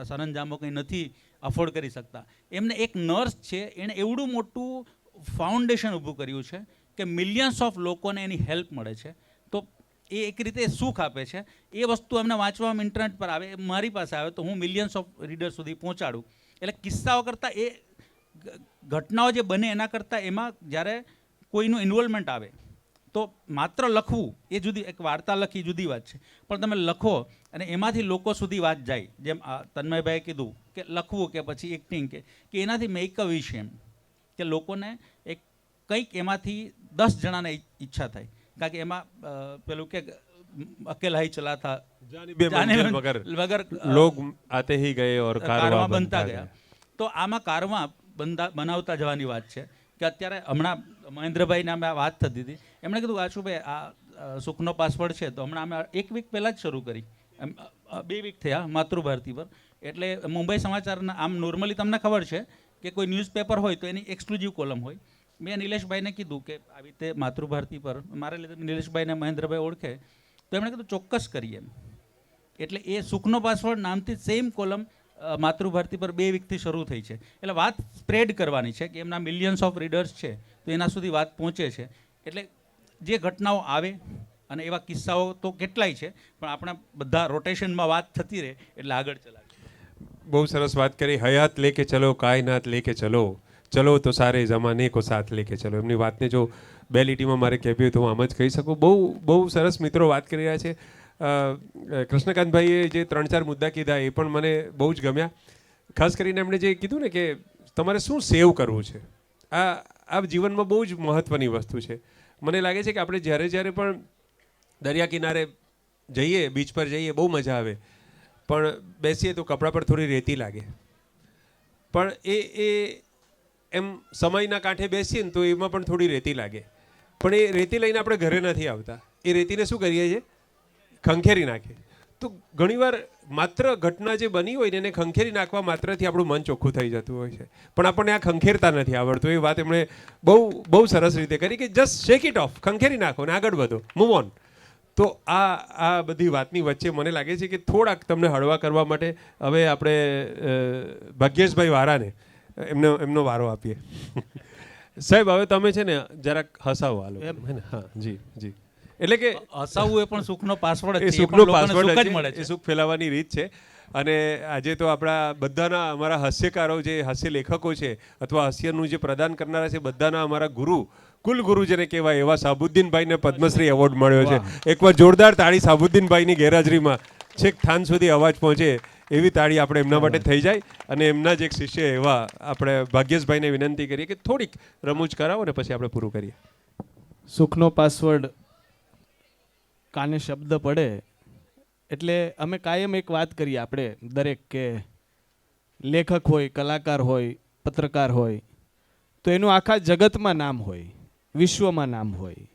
સરંજામો કંઈ નથી અફોર્ડ કરી શકતા, એમને એક નર્સ છે એણે એવડું મોટું ફાઉન્ડેશન ઊભું કર્યું છે કે મિલિયન્સ ઓફ લોકોને એની હેલ્પ મળે છે. તો એ એક રીતે સુખ આપે છે. એ વસ્તુ અમને વાંચવામાં ઇન્ટરનેટ પર આવે, મારી પાસે આવે તો હું મિલિયન્સ ઓફ રીડર સુધી પહોંચાડું. એટલે કિસ્સાઓ કરતાં એ ઘટનાઓ જે બને એના કરતાં એમાં જ્યારે કોઈનું ઇન્વોલ્વમેન્ટ આવે તો માત્ર લખવું એ જુદી, એક વાર્તા લખી જુદી વાત છે, પણ તમે લખો અને એમાંથી લોકો સુધી વાત જાય, જેમ તન્મયભાઈએ કીધું કે લખવું કે પછી એક્ટિંગ કે એનાથી મેક અ વિશ, એમ કે લોકોને એક કંઈક એમાંથી 10 જણાને ઈચ્છા થાય. કારણ કે એમાં પેલું કે અકેલા ही चला था मगर लोग आते ही गए और कारवां बनता गया. તો આમાં કારવા બનાવતા જવાની વાત છે કે અત્યારે હમણાં મહેન્દ્રભાઈને અમે આ વાત થતી હતી, એમણે કીધું આશુભાઈ આ સુખનો પાસવર્ડ છે તો હમણાં અમે 1 વીક પહેલાં જ શરૂ કરી, 2 વીક થયા માતૃભારતી પર. એટલે મુંબઈ સમાચારના આમ નોર્મલી તમને ખબર છે કે કોઈ ન્યૂઝપેપર હોય તો એની એક્સક્લુઝિવ કોલમ હોય. મેં નિલેશભાઈને કીધું કે આવી રીતે માતૃભારતી પર મારે લીધે નિલેશભાઈને મહેન્દ્રભાઈ ઓળખે તો એમણે કીધું ચોક્કસ કરીએ એમ. એટલે એ સુખનો પાસવર્ડ નામથી સેમ કોલમ માતૃભારતી પર 2 વીકથી શરૂ થઈ છે. એટલે વાત સ્પ્રેડ કરવાની છે કે એમના મિલિયન્સ ઓફ રીડર્સ છે તો એના સુધી વાત પહોંચે છે. એટલે જે ઘટનાઓ આવે અને એવા કિસ્સાઓ તો કેટલાય છે, પણ આપણે બધા રોટેશનમાં વાત થતી રહે એટલે આગળ ચલાવીએ. બહુ સરસ વાત કરી. હયાત લેકે ચલો, કાયનાત લેકે ચલો, ચલો તો સારે જમાને કો સાથ લેકે ચલો. એમની વાતને જો 2 લીટીમાં મારે કહેવી હોય તો હું આમ જ કહી શકું. બહુ સરસ મિત્રો વાત કરી રહ્યા છે. કૃષ્ણકાંતભાઈએ જે 3-4 મુદ્દા કીધા એ પણ મને બહુ જ ગમ્યા. ખાસ કરીને એમણે જે કીધું ને કે તમારે શું સેવ કરવું છે, આ જીવનમાં બહુ જ મહત્ત્વની વસ્તુ છે. મને લાગે છે કે આપણે જ્યારે પણ દરિયા કિનારે જઈએ, બીચ પર જઈએ, બહુ મજા આવે, પણ બેસીએ તો કપડા પર થોડી રેતી લાગે. પણ એ એમ સમયના કાંઠે બેસીએ ને તો એમાં પણ થોડી રેતી લાગે. પણ એ રેતી લઈને આપણે ઘરે નથી આવતા, એ રેતીને શું કરીએ છીએ, ખંખેરી નાખીએ. તો ઘણીવાર માત્ર ઘટના જે બની હોય ને એને ખંખેરી નાખવા માત્રથી આપણું મન ચોખ્ખું થઈ જતું હોય છે, પણ આપણને આ ખંખેરતા નથી આવડતું. એ વાત એમણે બહુ સરસ રીતે કરી કે જસ્ટ શેક ઇટ ઓફ, ખંખેરી નાખો ને આગળ વધો, મૂવ ઓન. તો આ બધી વાતની વચ્ચે મને લાગે છે કે થોડાક તમને હળવા કરવા માટે હવે આપણે ભાગ્યેશભાઈ વારાને એમનો વારો આપીએ. સાહેબ હવે તમે છે ને જરાક હસાવો આલો. હા જી. એટલે કે હસાવવું એ પણ સુખનો પાસવર્ડ એ સુખનો પાસવર્ડ છે, એ સુખ ફેલાવવાની રીત છે. અને આજે તો આપણા બધાના અમારા હાસ્યકારો જે હાસ્ય લેખકો છે અથવા હાસ્યનું જે પ્રદાન કરનારા છે, બધાના અમારા કુલ ગુરુ જેને કહેવાય એવા સાબુદ્દીનભાઈને પદ્મશ્રી એવોર્ડ મળ્યો છે. એકવાર જોરદાર તાળી સાબુદ્દીનભાઈની ગેરહાજરીમાં છેક થાન સુધી અવાજ પહોંચે એવી તાળી આપણે એમના માટે થઈ જાય. અને એમના જ એક શિષ્ય એવા આપણે ભાગ્યેશભાઈને વિનંતી કરીએ કે થોડીક રમૂજ કરાવો ને પછી આપણે પૂરું કરીએ. સુખનો પાસવર્ડ કાને શબ્દ પડે એટલે અમે કાયમ એક વાત કરીએ આપણે દરેક કે લેખક હોય, કલાકાર હોય, પત્રકાર હોય તો એનું આખા જગતમાં નામ હોય. વિશ્વમાં નામ હોય,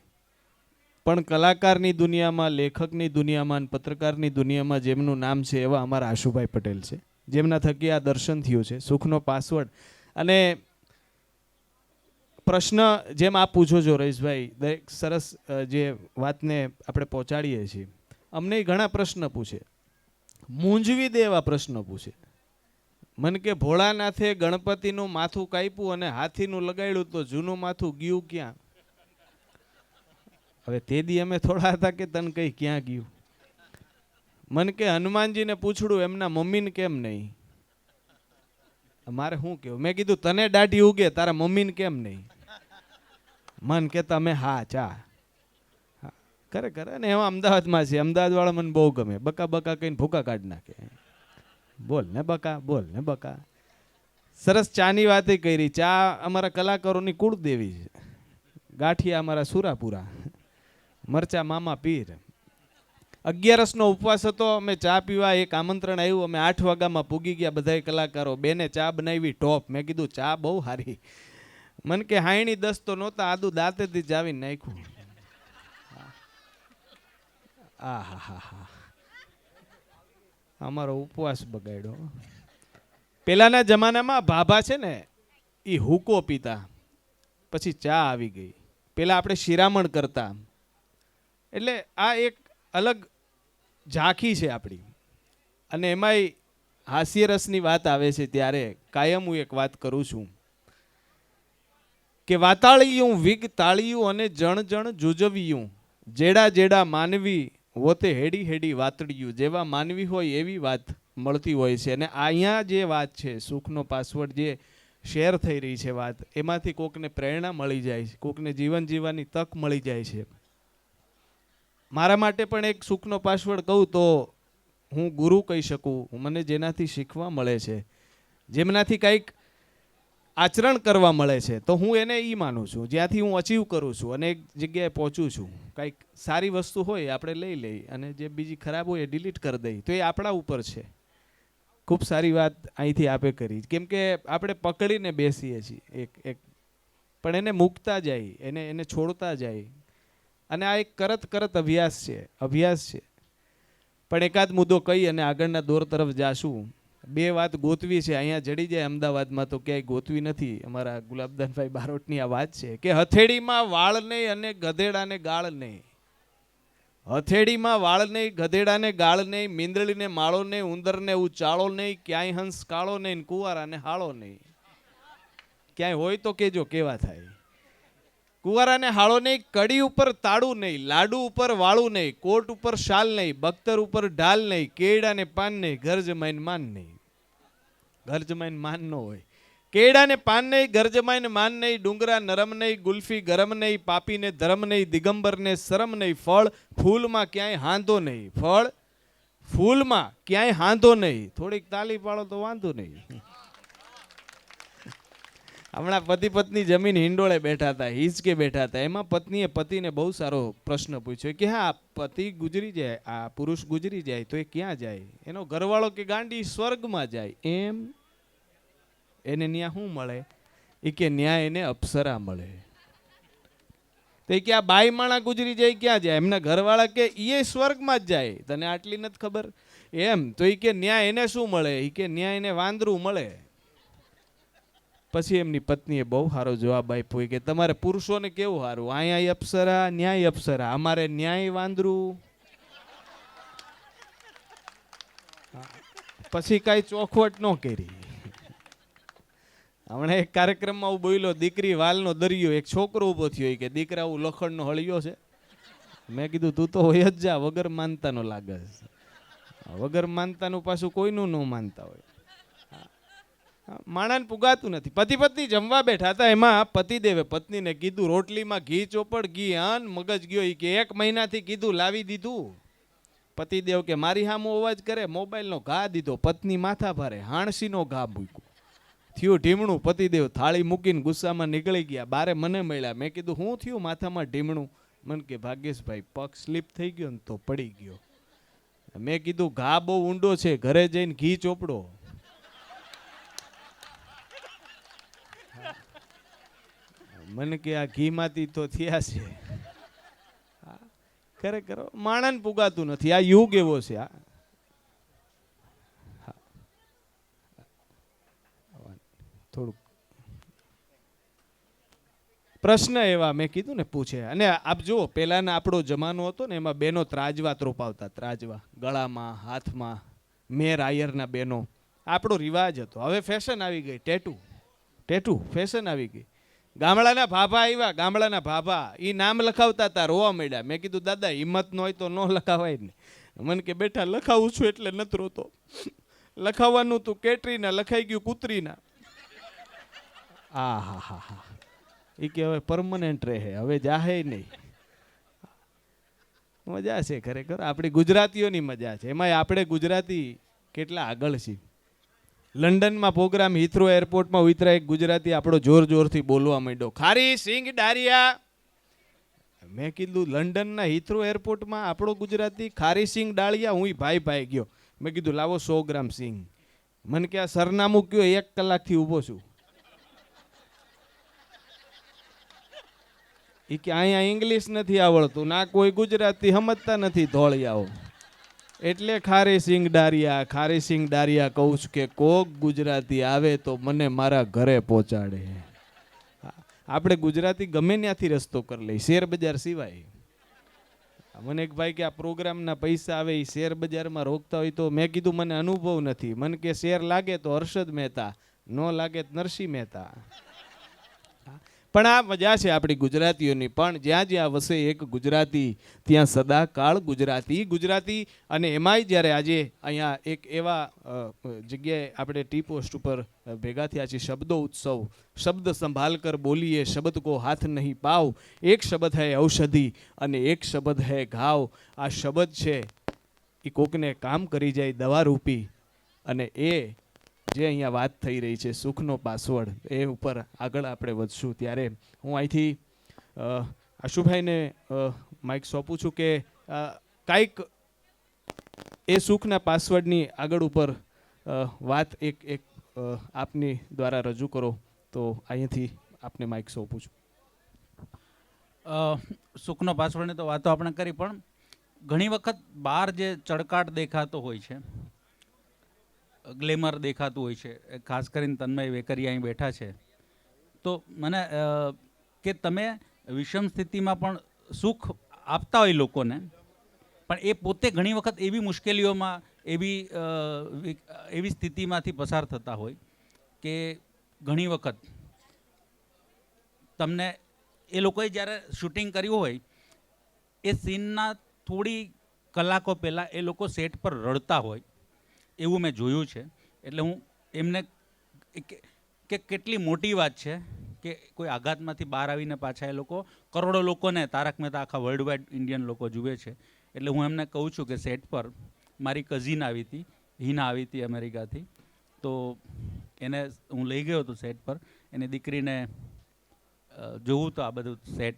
પણ કલાકારની દુનિયામાં, લેખકની દુનિયામાં અને પત્રકારની દુનિયામાં જેમનું નામ છે એવા અમારા આશુભાઈ પટેલ છે, જેમના થકી આ દર્શન થયું છે. સુખનો પાસવર્ડ. અને પ્રશ્ન જેમ આપ પૂછો છો રઈશભાઈ, દરેક સરસ જે વાતને આપણે પહોંચાડીએ છીએ, અમને ઘણા પ્રશ્ન પૂછે, મૂંઝવી દે એવા પ્રશ્નો પૂછે. મન કે ભોળાનાથે ગણપતિનું માથું કાપ્યું અને હાથીનું લગાડ્યું તો જૂનું માથું ગયું ક્યાં? હવે તે દી અમે થોડા હતા કે તને કઈ ક્યાં ગયું? મન કે હનુમાનજીને પૂછડું એમના મમ્મીને કેમ નહીં? મારે શું કેવું? મેં કીધું તને દાઢી ઉગે, તારા મમ્મીને કેમ નહીં? મન કે તમે હા ચા કરે કરે ને. એમાં અમદાવાદમાં છે, અમદાવાદ વાળા મને બહુ ગમે, બકા બકા કહીને ભૂકા કાઢી નાખે. બોલ ને બકા, બોલ ને બકા. સરસ ચાની વાતે કરી. ચા અમારા કલાકારોની કુળદેવી છે. ગાંઠિયા અમારા સુરાપુરા, મરચા મામા પીર. 11નો ઉપવાસ હતો, અમે ચા પીવા એક આમંત્રણ આવ્યું, અમે 8 વાગ્યામાં પૂગી ગયા બધાય કલાકારો. બેને ચા બનાવી ટોપ. મેં કીધું ચા બહુ સારી. મન કે હાઈણી 10 તો નહોતા, આદુ દાંતેથી જાવીને નાખ્યું. આ હા હા હા, અમારો ઉપવાસ બગાડ્યો. પેલાના જમાનામાં ભાભા છે ને એ હુકો પીતા, પછી ચા આવી ગઈ. પેલા આપણે શિરામણ કરતા. એટલે આ એક અલગ ઝાંખી છે આપણી. અને એમાંય હાસ્યરસની વાત આવે છે ત્યારે કાયમ હું એક વાત કરું છું કે વાતાળિયું વિગ તાળિયું અને જણ જણ જુજવ્યું, જેડા જેડા માનવી વોતે હેડી હેડી વાતડિયું. જેવા માનવી હોય એવી વાત મળતી હોય છે. અને અહીંયા જે વાત છે, સુખનો પાસવર્ડ જે શેર થઈ રહી છે વાત, એમાંથી કોકને પ્રેરણા મળી જાય છે, કોકને જીવન જીવવાની તક મળી જાય છે. મારા માટે પણ એક સુખનો પાસવર્ડ કહું તો હું ગુરુ કહી શકું. મને જેનાથી શીખવા મળે છે, જેમનાથી કંઈક આચરણ કરવા મળે છે, તો હું એને એ માનું છું. જ્યાંથી હું અચીવ કરું છું અને એક જગ્યાએ પહોંચું છું, કંઈક સારી વસ્તુ હોય આપણે લઈ લઈ અને જે બીજી ખરાબ હોય એ ડિલીટ કરી દઈ, તો એ આપણા ઉપર છે. ખૂબ સારી વાત અહીંથી આપે કરી, કેમ કે આપણે પકડીને બેસીએ છીએ એક એક, પણ એને મૂકતા જાય, એને છોડતા જાય. અને આ એક કરત અભ્યાસ છે. પણ એકાદ મુદ્દો કહી અને આગળના દોર તરફ જાશું. 2 વાત ગોતવી છે. અહીંયા જડી જાય અમદાવાદમાં તો ક્યાંય ગોતવી નથી. અમારા ગુલાબદાનભાઈ બારોટની આ વાત છે કે હથેળીમાં વાળ નહીં અને ગધેડાને ગાળ નહીં. હથેળીમાં વાળ નહીં, ગધેડાને ગાળ નહીં, મીંદડીને માળો નહીં, ઉંદરને ઉચાળો નહીં, ક્યાંય હંસ કાળો નહીં, કુંવારાને હાળો નહીં. ક્યાંય હોય તો કેજો કેવા થાય. કુંવારાને હાળો નહીં, કડી ઉપર તાળું નહીં, લાડુ ઉપર વાળું નહીં, કોટ ઉપર શાલ નહીં, બખ્તર ઉપર ઢાલ નહીં, કેળાને પાન નહીં, ઘર જમાઈને માન નહીં. ઘર જમાઈને માન ન હોય. કેળાને પાન નહીં, ઘર જમાઈને માન નહીં, ડુંગરા નરમ નહીં, ગુલ્ફી ગરમ નહીં, પાપીને ધરમ નહીં, દિગંબરને શરમ નહીં, ફળ ફૂલમાં ક્યાંય હાંધો નહીં, ફળ ફૂલમાં ક્યાંય હાંધો નહીં. થોડીક તાલી પાડો તો વાંધો નહીં. હમણાં પતિ પત્ની જમીન હિંડોળે બેઠા હતા, હિંચકે બેઠા હતા. એમાં પત્નીએ પતિને બહુ સારો પ્રશ્ન પૂછ્યો કે હા, પતિ ગુજરી જાય, આ પુરુષ ગુજરી જાય તો એ ક્યાં જાય? એનો ઘરવાળો કે ગાંડી સ્વર્ગમાં જાય. એમ? એને ન્યા શું મળે? એ કે ન્યા એને અપ્સરા મળે. તો એ કે આ બાઈ માણા ગુજરી જાય ક્યાં જાય? એમના ઘરવાળા કે એ સ્વર્ગમાં જ જાય. તને આટલી નથી ખબર? એમ? તો એ કે ન્યા એને શું મળે? એ કે ન્યા એને વાંદરું મળે. પછી એમની પત્નીએ બહુ સારો જવાબ આપ્યો કે તમારે પુરુષોને કેવું સારું, અહીંયા અપ્સરા, ન્યાય અપ્સરા, અમારે ન્યાય વાંદરું. પછી કાંઈ ચોખવટ ન કરી. હમણાં એક કાર્યક્રમમાં હું બોલ્યો, દીકરી વાલનો દરિયો. એક છોકરો ઊભો થયો કે દીકરા હું લખણનો હળિયો છે. મેં કીધું તું તો હોય જ જા, વગર માનતાનો લાગે. વગર માનતાનું પાછું કોઈનું ન માનતા હોય. માણાને પુગાતું નથી. પતિ પત્ની જમવા બેઠા હતા. એમાં પતિદેવે પત્નીને કીધું રોટલીમાં ઘી ચોપડ, ઘી આન, મગજ ગયો. એ કે 1 મહિનાથી કીધું લાવી દીધું. પતિદેવ કે મારી સામો અવાજ કરે, મોબાઈલનો ઘા દીધો. પત્ની માથા ભારે, હાણસીનો ઘા મૂક્યો. થયું ઢીમણું. પતિદેવ થાળી મૂકીને ગુસ્સામાં નીકળી ગયા. બારે મને મળ્યા. મેં કીધું શું થયું માથામાં ઢીમણું? મને કે ભાગ્યેશભાઈ પગ સ્લીપ થઈ ગયો ને તો પડી ગયો. મેં કીધું ઘા બહુ ઊંડો છે, ઘરે જઈને ઘી ચોપડો. મને કે આ ઘીમાંથી તો થયા છે. હા, ખરેખર માણસ પુગાતું નથી. આ યુગ એવો છે. આ થોડુંક પ્રશ્ન એવા મેં કીધું ને પૂછે. અને આપ જુઓ પહેલાના આપણો જમાનો હતો ને એમાં બેનો ત્રાજવા ત્રોપાવતા, ત્રાજવા ગળામાં હાથમાં, મેર આયરના બેનો, આપણો રિવાજ હતો. હવે ફેશન આવી ગઈ, ટેટુ ફેશન આવી ગઈ. ગામડાના ભાભા આવ્યા, ગામડાના ભાભા એ નામ લખાવતા હતા, રોવા માંડ્યા. મેં કીધું દાદા હિંમત ન હોય તો ન લખાવાય ને. મને કે બેઠા લખાવું છું એટલે નથી રોતો. લખાવવાનું તું કેટરીના લખાઈ ગયું કૂતરીના. હા એ કે હવે પરમનન્ટ રહે, હવે જાહે નહીં. મજા છે ખરેખર, આપણી ગુજરાતીઓની મજા છે. એમાંય આપણે ગુજરાતી કેટલા આગળ છીએ. લંડનમાં પ્રોગ્રામ હિથ્રો એરપોર્ટમાં ઉતરા એક ગુજરાતી આપણો જોરથી બોલવા માંડ્યો, ખારી સિંગ ડારિયા. મેં કીધું લંડનના હિથ્રો એરપોર્ટમાં આપણો ગુજરાતી ખારી સિંગ ડાળિયા. હું ભાઈ ગયો. મેં કીધું લાવો 100 ગ્રામ સિંગ. મને કે આ સરનામું કયો, 1 કલાકથી ઊભો છું. એ કે અહીંયા ઇંગ્લિશ નથી આવડતું, ના કોઈ ગુજરાતી સમજતા નથી ધોળિયાઓ, એટલે ખારી સિંગ ડારિયા કહું છું કે કોક ગુજરાતી આવે તો મને મારા ઘરે પહોંચાડે. આપણે ગુજરાતી ગમે ત્યાંથી રસ્તો કરી લઈ, શેર બજાર સિવાય. મને એક ભાઈ કે આ પ્રોગ્રામના પૈસા આવે એ શેર બજારમાં રોકતા હોય તો મેં કીધું મને અનુભવ નથી. મને કે શેર લાગે તો હર્ષદ મહેતા, ન લાગે તો નરસિંહ મહેતા. પણ આ મજા છે આપણી ગુજરાતીઓની. પણ જ્યાં વસે એક ગુજરાતી ત્યાં સદાકાળ ગુજરાતી. અને એમાંય જ્યારે આજે અહીંયા એક એવા જગ્યાએ આપણે ટી પોસ્ટ ઉપર ભેગા થયા છીએ, શબ્દો ઉત્સવ, શબ્દ સંભાલ કર બોલીએ શબ્દ કો હાથ નહીં પાવ, એક શબ્દ હૈ ઔષધિ અને એક શબ્દ હૈ ઘાવ. આ શબ્દ છે એ કોકને કામ કરી જાય દવા રૂપી. અને એ જે અહીંયા વાત થઈ રહી છે સુખનો પાસવર્ડ, એ ઉપર આગળ આપણે વધશું. ત્યારે હું અહીંથી આશુભાઈને માઇક સોંપું છું કે કાંઈક એ સુખના પાસવર્ડની આગળ ઉપર વાત એક આપની દ્વારા રજૂ કરો. તો અહીંયાથી આપને માઇક સોંપું છું. સુખનો પાસવર્ડની તો વાતો આપણે કરી, પણ ઘણી વખત બહાર જે ચળકાટ દેખાતો હોય છે, ગ્લેમર દેખાતું હોય છે, ખાસ કરીને તન્મય વેકરિયા અહીં બેઠા છે, તો મને કે તમે વિષમ સ્થિતિમાં પણ સુખ આપતા હોય લોકોને, પણ એ પોતે ઘણી વખત એવી મુશ્કેલીઓમાં, એવી સ્થિતિમાંથી પસાર થતા હોય કે ઘણી વખત તમને એ લોકોએ જ્યારે શૂટિંગ કર્યું હોય એ સીનના થોડી કલાકો પહેલાં એ લોકો સેટ પર રડતા હોય એવું મેં જોયું છે. એટલે હું એમને કે કેટલી મોટી વાત છે કે કોઈ આઘાતમાંથી બહાર આવીને પાછા એ લોકો કરોડો લોકોને, તારક મહેતા આખા વર્લ્ડ વાઇડ ઇન્ડિયન લોકો જુએ છે. એટલે હું એમને કહું છું કે સેટ પર મારી કઝિન આવી હતી, હિના આવી હતી અમેરિકાથી, તો એને હું લઈ ગયો હતો સેટ પર. એની દીકરીને જોવું તો આ બધું સેટ,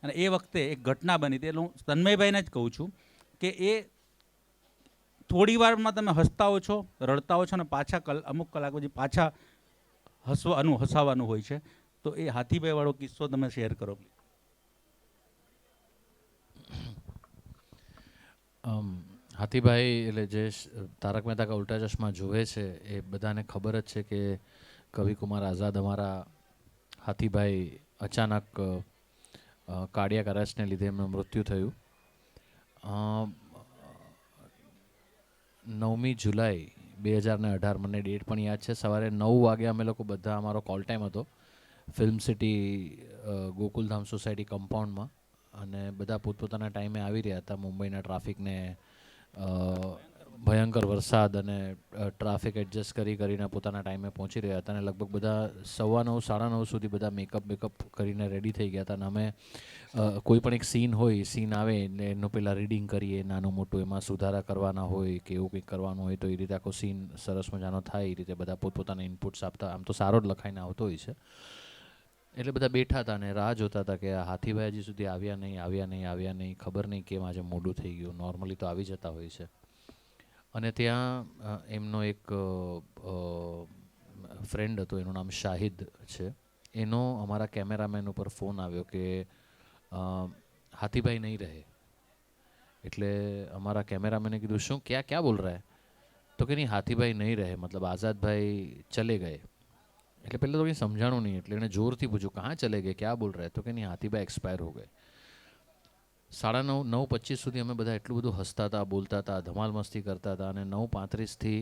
અને એ વખતે એક ઘટના બની હતી. એટલે હું તન્મયભાઈને જ કહું છું કે એ થોડી વારમાં તમે હસતા હો છો, રડતા હો છો, અને પાછા અમુક કલાક પછી પાછા હસાવાનું હોય છે. તો એ હાથીભાઈ વાળો કિસ્સો તમે શેર કરો. હાથીભાઈ એટલે જે તારક મહેતા કા ઉલ્ટા ચશ્મા જુએ છે એ બધાને ખબર જ છે કે કવિકુમાર આઝાદ અમારા હાથીભાઈ અચાનક કાર્ડિયાક અરેસ્ટને લીધે એમનું મૃત્યુ થયું. 9મી જુલાઈ 2018, મને ડેટ પણ યાદ છે. સવારે 9 વાગે અમે લોકો બધા, અમારો કોલ ટાઈમ હતો ફિલ્મ સિટી ગોકુલધામ સોસાયટી કમ્પાઉન્ડમાં, અને બધા પોતપોતાના ટાઈમે આવી રહ્યા હતા. મુંબઈના ટ્રાફિકને ભયંકર વરસાદ અને ટ્રાફિક એડજસ્ટ કરીને પોતાના ટાઈમે પહોંચી રહ્યા હતા. અને લગભગ બધા 9:15, 9:30 સુધી બધા મેકઅપ કરીને રેડી થઈ ગયા હતા. અને અમે કોઈ પણ એક સીન હોય, સીન આવે એટલે એનું પહેલાં રીડિંગ કરીએ, નાનું મોટું એમાં સુધારા કરવાના હોય કે એવું કંઈક કરવાનું હોય, તો એ રીતે આખો સીન સરસ મજાનો થાય. એ રીતે બધા પોતપોતાના ઇનપુટ્સ આપતા. આમ તો સારો જ લખાઈને આવતો હોય છે. એટલે બધા બેઠા હતા અને રાહ જોતા હતા કે હાથીભાઈ હજી સુધી આવ્યા નહીં. ખબર નહીં કેમ આજે મોડું થઈ ગયું. નોર્મલી તો આવી જતા હોય છે. અને ત્યાં એમનો એક ફ્રેન્ડ હતો, એનું નામ શાહિદ છે. એનો અમારા કેમેરામેન ઉપર ફોન આવ્યો કે હાથીભાઈ નહીં રહે. એટલે અમારા કેમેરામેને કીધું શું ક્યાં બોલ રહા હે? તો કે નહીં હાથીભાઈ નહીં રહે, મતલબ આઝાદભાઈ ચલે ગए. એટલે પહેલાં તો કંઈ સમજાણું નહીં, એટલે એણે જોરથી પૂછ્યું કहाँ ચલે ગए, ક્યાં બોલ રહે? તો કે નહીં હાથીભાઈ એક્સપાયર હો ગए. 9:25 સુધી અમે બધા એટલું બધું હસતા હતા, બોલતા હતા, ધમાલ મસ્તી કરતા હતા, અને 9:35થી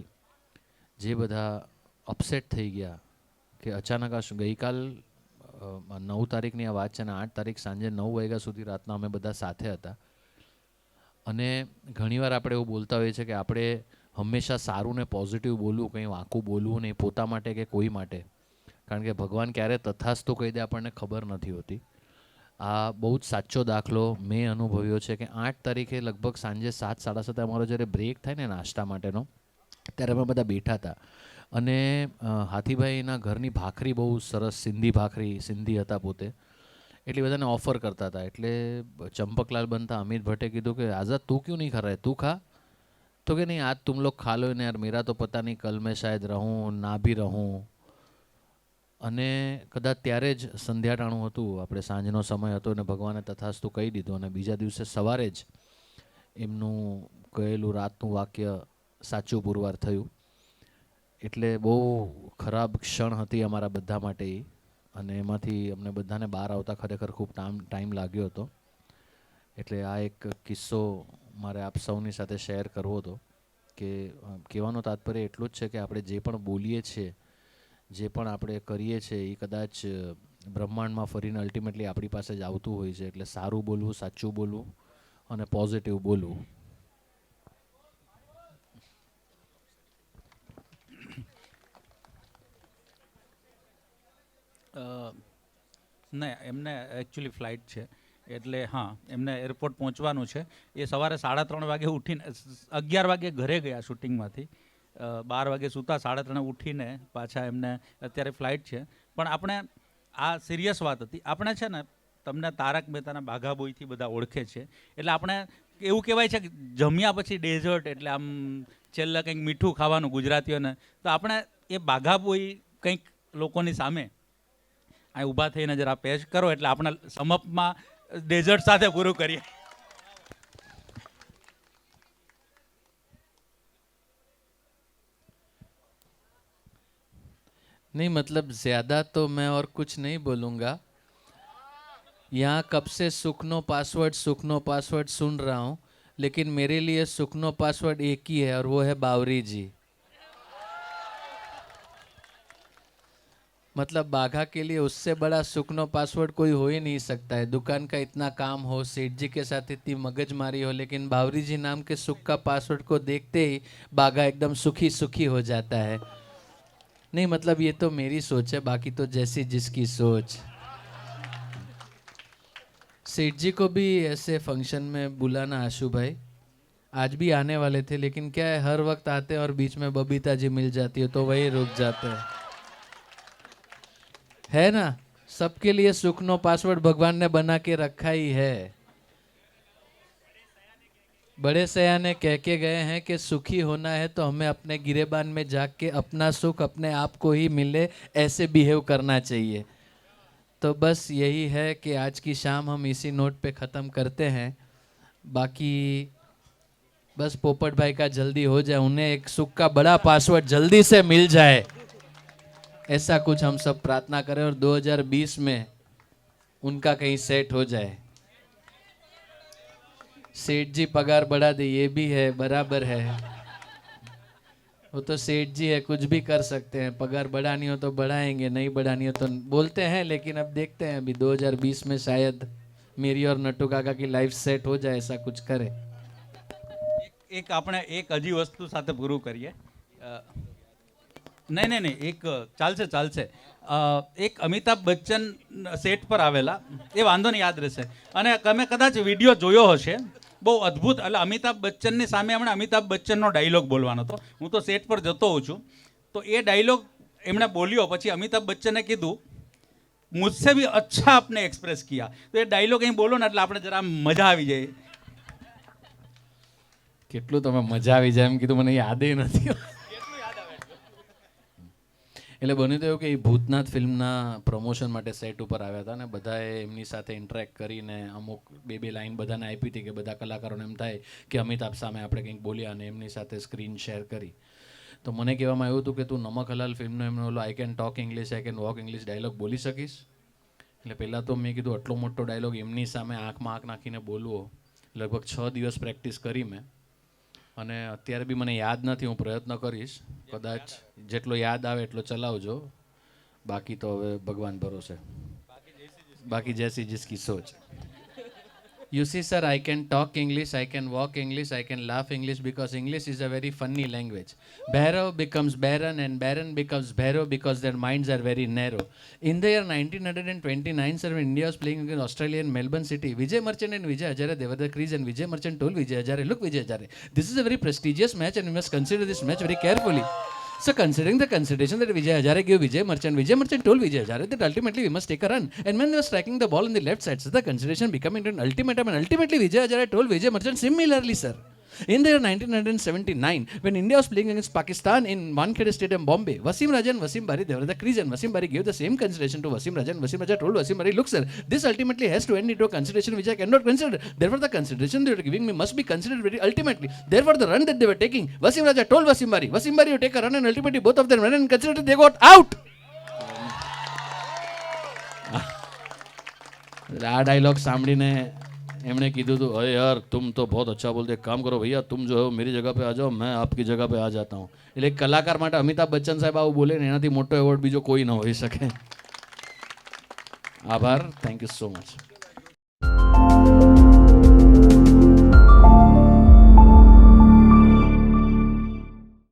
જે બધા અપસેટ થઈ ગયા કે અચાનક આ ગઈકાલ 9 તારીખની આ વાત છે ને 8 તારીખ સાંજે 9 વાગ્યા સુધી રાતના અમે બધા સાથે હતા. અને ઘણીવાર આપણે એવું બોલતા હોઈએ છીએ કે આપણે હંમેશા સારું ને પોઝિટિવ બોલવું, કંઈ વાંકું બોલવું નહીં પોતા માટે કે કોઈ માટે, કારણ કે ભગવાન ક્યારે તથાસ્તુ કહી દે આપણને ખબર નથી હોતી. આ બહુ જ સાચો દાખલો મેં અનુભવ્યો છે કે 8 તારીખે લગભગ સાંજે 7-7:30 અમારો જ્યારે બ્રેક થાય ને નાસ્તા માટેનો, ત્યારે અમે બધા બેઠા હતા. અને હાથીભાઈના ઘરની ભાખરી બહુ સરસ, સિંધી ભાખરી, સિંધી હતા પોતે, એટલે બધાને ઓફર કરતા હતા. એટલે ચંપકલાલ બનતા અમિત ભટ્ટે કીધું કે આઝાદ તું ક્यों नहीं खा रहा है, તું खा. तो कि नहीं आज तुम लोग खा लो ना यार, मेरा तो पता नहीं कल मैं शायद रहूँ ना भी रहूँ. અને કદાચ ત્યારે જ સંધ્યાટાણું હતું, આપણે સાંજનો સમય હતો અને ભગવાને તથાસ્તુ કહી દીધું. અને બીજા દિવસે સવારે જ એમનું કહેલું રાતનું વાક્ય સાચું પુરવાર થયું. એટલે બહુ ખરાબ ક્ષણ હતી અમારા બધા માટે એ, અને એમાંથી અમને બધાને બહાર આવતા ખરેખર ખૂબ ટાઈમ લાગ્યો હતો. એટલે આ એક કિસ્સો મારે આપ સૌની સાથે શેર કરવો હતો. કે કહેવાનો તાત્પર્ય એટલું જ છે કે આપણે જે પણ બોલીએ છીએ, જે પણ આપણે કરીએ છીએ, એ કદાચ બ્રહ્માંડમાં ફરીને અલ્ટિમેટલી આપણી પાસે જ આવતું હોય છે. એટલે સારું બોલવું, સાચું બોલવું અને પોઝિટિવ બોલવું. નહીં, એમને એકચ્યુઅલી ફ્લાઇટ છે, એટલે હા એમને એરપોર્ટ પહોંચવાનું છે. એ સવારે 3:30 વાગે ઉઠીને 11 વાગે ઘરે ગયા શૂટિંગમાંથી, 12 વાગે સૂતા, 3:30 ઉઠીને પાછા એમને અત્યારે ફ્લાઇટ છે. પણ આપણે આ સિરિયસ વાત હતી. આપણે છે ને તમને તારક મહેતાના બાઘાબોયથી બધા ઓળખે છે, એટલે આપણે એવું કહેવાય છે કે જમ્યા પછી ડેઝર્ટ એટલે આમ છેલ્લે કંઈક મીઠું ખાવાનું ગુજરાતીઓને. તો આપણે એ બાઘાબોય કંઈક લોકોની સામે અહીં ઊભા થઈને જરા પેશ કરો એટલે આપણે સમપમાં ડેઝર્ટ સાથે પૂરું કરીએ. नहीं मतलब ज़्यादा तो मैं और कुछ नहीं बोलूँगा. यहाँ कब से सुखनो पासवर्ड सुन रहा हूँ, लेकिन मेरे लिए सुखनो पासवर्ड एक ही है और वो है बावरी जी. मतलब बाघा के लिए उससे बड़ा सुखनो पासवर्ड कोई हो ही नहीं सकता है. दुकान का इतना काम हो, सेठ जी के साथ इतनी मगजमारी हो, लेकिन बावरी जी नाम के सुख का पासवर्ड को देखते ही बाघा एकदम सुखी सुखी हो जाता है. नहीं मतलब ये तो मेरी सोच है, बाकी तो जैसी जिसकी सोच. सेठ जी को भी ऐसे फंक्शन में बुलाना आशु भाई. आज भी आने वाले थे, लेकिन क्या है हर वक्त आते हैं और बीच में बबीता जी मिल जाती है तो वही रुक जाते हैं. है ना, सबके लिए सुखनो पासवर्ड भगवान ने बना के रखा ही है. बड़े सयाने कह के गए हैं कि सुखी होना है तो हमें अपने गिरेबान में जाग के अपना सुख अपने आप को ही मिले, ऐसे बिहेव करना चाहिए. तो बस यही है कि आज की शाम हम इसी नोट पे ख़त्म करते हैं. बाकी बस पोपट भाई का जल्दी हो जाए, उन्हें एक सुख का बड़ा पासवर्ड जल्दी से मिल जाए, ऐसा कुछ हम सब प्रार्थना करें और 2020 में उनका कहीं सेट हो जाए. सेठ जी पगार बढ़ा दे, ये भी है, बराबर है. वो तो सेठ जी है, कुछ भी कर सकते हैं. पगार बढ़ानी हो तो बढ़ाएंगे, नहीं बढ़ानी हो तो बोलते हैं. लेकिन अब देखते हैं, अभी 2020 में शायद मेरी और नट्टू काका की लाइफ सेट हो जाए, ऐसा कुछ करे. એક આપણે એક હજી વસ્તુ સાથે પૂરું કરીએ. નહીં, એક ચાલશે. એક અમિતાભ બચ્ચન સેટ પર આવેલા, એ વાંધો નહીં, યાદ રહેશે. અને તમે કદાચ વિડીયો જોયો હશે, બહુ અદ્ભુત. એટલે અમિતાભ બચ્ચનની સામે એમણે અમિતાભ બચ્ચનનો ડાયલોગ બોલવાનો હતો. હું તો સેટ પર જતો હોઉં છું, તો એ ડાયલોગ એમણે બોલ્યો. પછી અમિતાભ બચ્ચને કીધું મુझसे भी अच्छा आपने एक्सप्रेस किया. તો એ ડાયલોગ અહીં બોલો ને એટલે આપણે જરા મજા આવી જાય. કેટલું તમે મજા આવી જાય એમ કીધું, મને યાદ નથી. એટલે બન્યું તો એવું કે એ ભૂતનાથ ફિલ્મના પ્રમોશન માટે સેટ ઉપર આવ્યા હતા અને બધાએ એમની સાથે ઇન્ટરેક્ટ કરીને અમુક બે લાઈન બધાને આપી હતી કે બધા કલાકારોને એમ થાય કે અમિતાભ સામે આપણે કંઈક બોલ્યા અને એમની સાથે સ્ક્રીન શેર કરી. તો મને કહેવામાં આવ્યું હતું કે તું નમક હલાલ ફિલ્મનો એમનો ઓલો I can talk English I can walk English dialogue બોલી શકીશ. એટલે પહેલાં તો મેં કીધું આટલો મોટો ડાયલોગ એમની સામે આંખમાં આંખ નાખીને બોલવો. લગભગ 6 દિવસ પ્રેક્ટિસ કરી મેં અને અત્યારે બી મને યાદ નથી. હું પ્રયત્ન કરીશ, કદાચ જેટલો યાદ આવે એટલો ચલાવજો, બાકી તો હવે ભગવાન ભરોસે. બાકી જૈસી જિસકી સોચ. You see, sir, I can talk English, I can walk English, I can laugh English because English is a very funny language. Bhairav becomes Baron and Baron becomes Bhairav because their minds are very narrow. In the year 1929, sir, when India was playing against Australia in Melbourne City, Vijay Merchant and Vijay Hazare, they were the crease and Vijay Merchant told Vijay Hazare, look Vijay Hazare, this is a very prestigious match and you must consider this match very carefully. So considering the consideration that Vijay Hazare gave Vijay Merchant told Vijay Hazare that ultimately we must take a run. And when they were striking the ball on the left side, so the consideration becoming an ultimatum, and ultimately Vijay Hazare told Vijay Merchant similarly, sir. In the year 1979, when India was playing against Pakistan in Wankhede Stadium, Bombay, Wasim Raja and Wasim Bari, they were the crease, and Wasim Bari gave the same consideration to Wasim Raja, and Wasim Raja told Wasim Bari, look sir, this ultimately has to end into a consideration which I cannot consider. Therefore, the consideration they are giving me must be considered very ultimately. Therefore, the run that they were taking, Wasim Raja told Wasim Bari, you take a run, and ultimately both of them ran and considered they got out. આ dialog સાંભળીને એમણે કીધું હતું, અરે યાર तुम तो बहुत अच्छा बोलते, एक काम करो भैया तुम जो हो मेरी जगह पे आ जाओ, मैं आपकी जगह पे आ जाता हूँ. એટલે એક કલાકાર માટે અમિતાભ બચ્ચન સાહેબ આવું બોલે ને એનાથી મોટો એવોર્ડ બીજો કોઈ ન હોઈ શકે. આભાર. Thank you so much.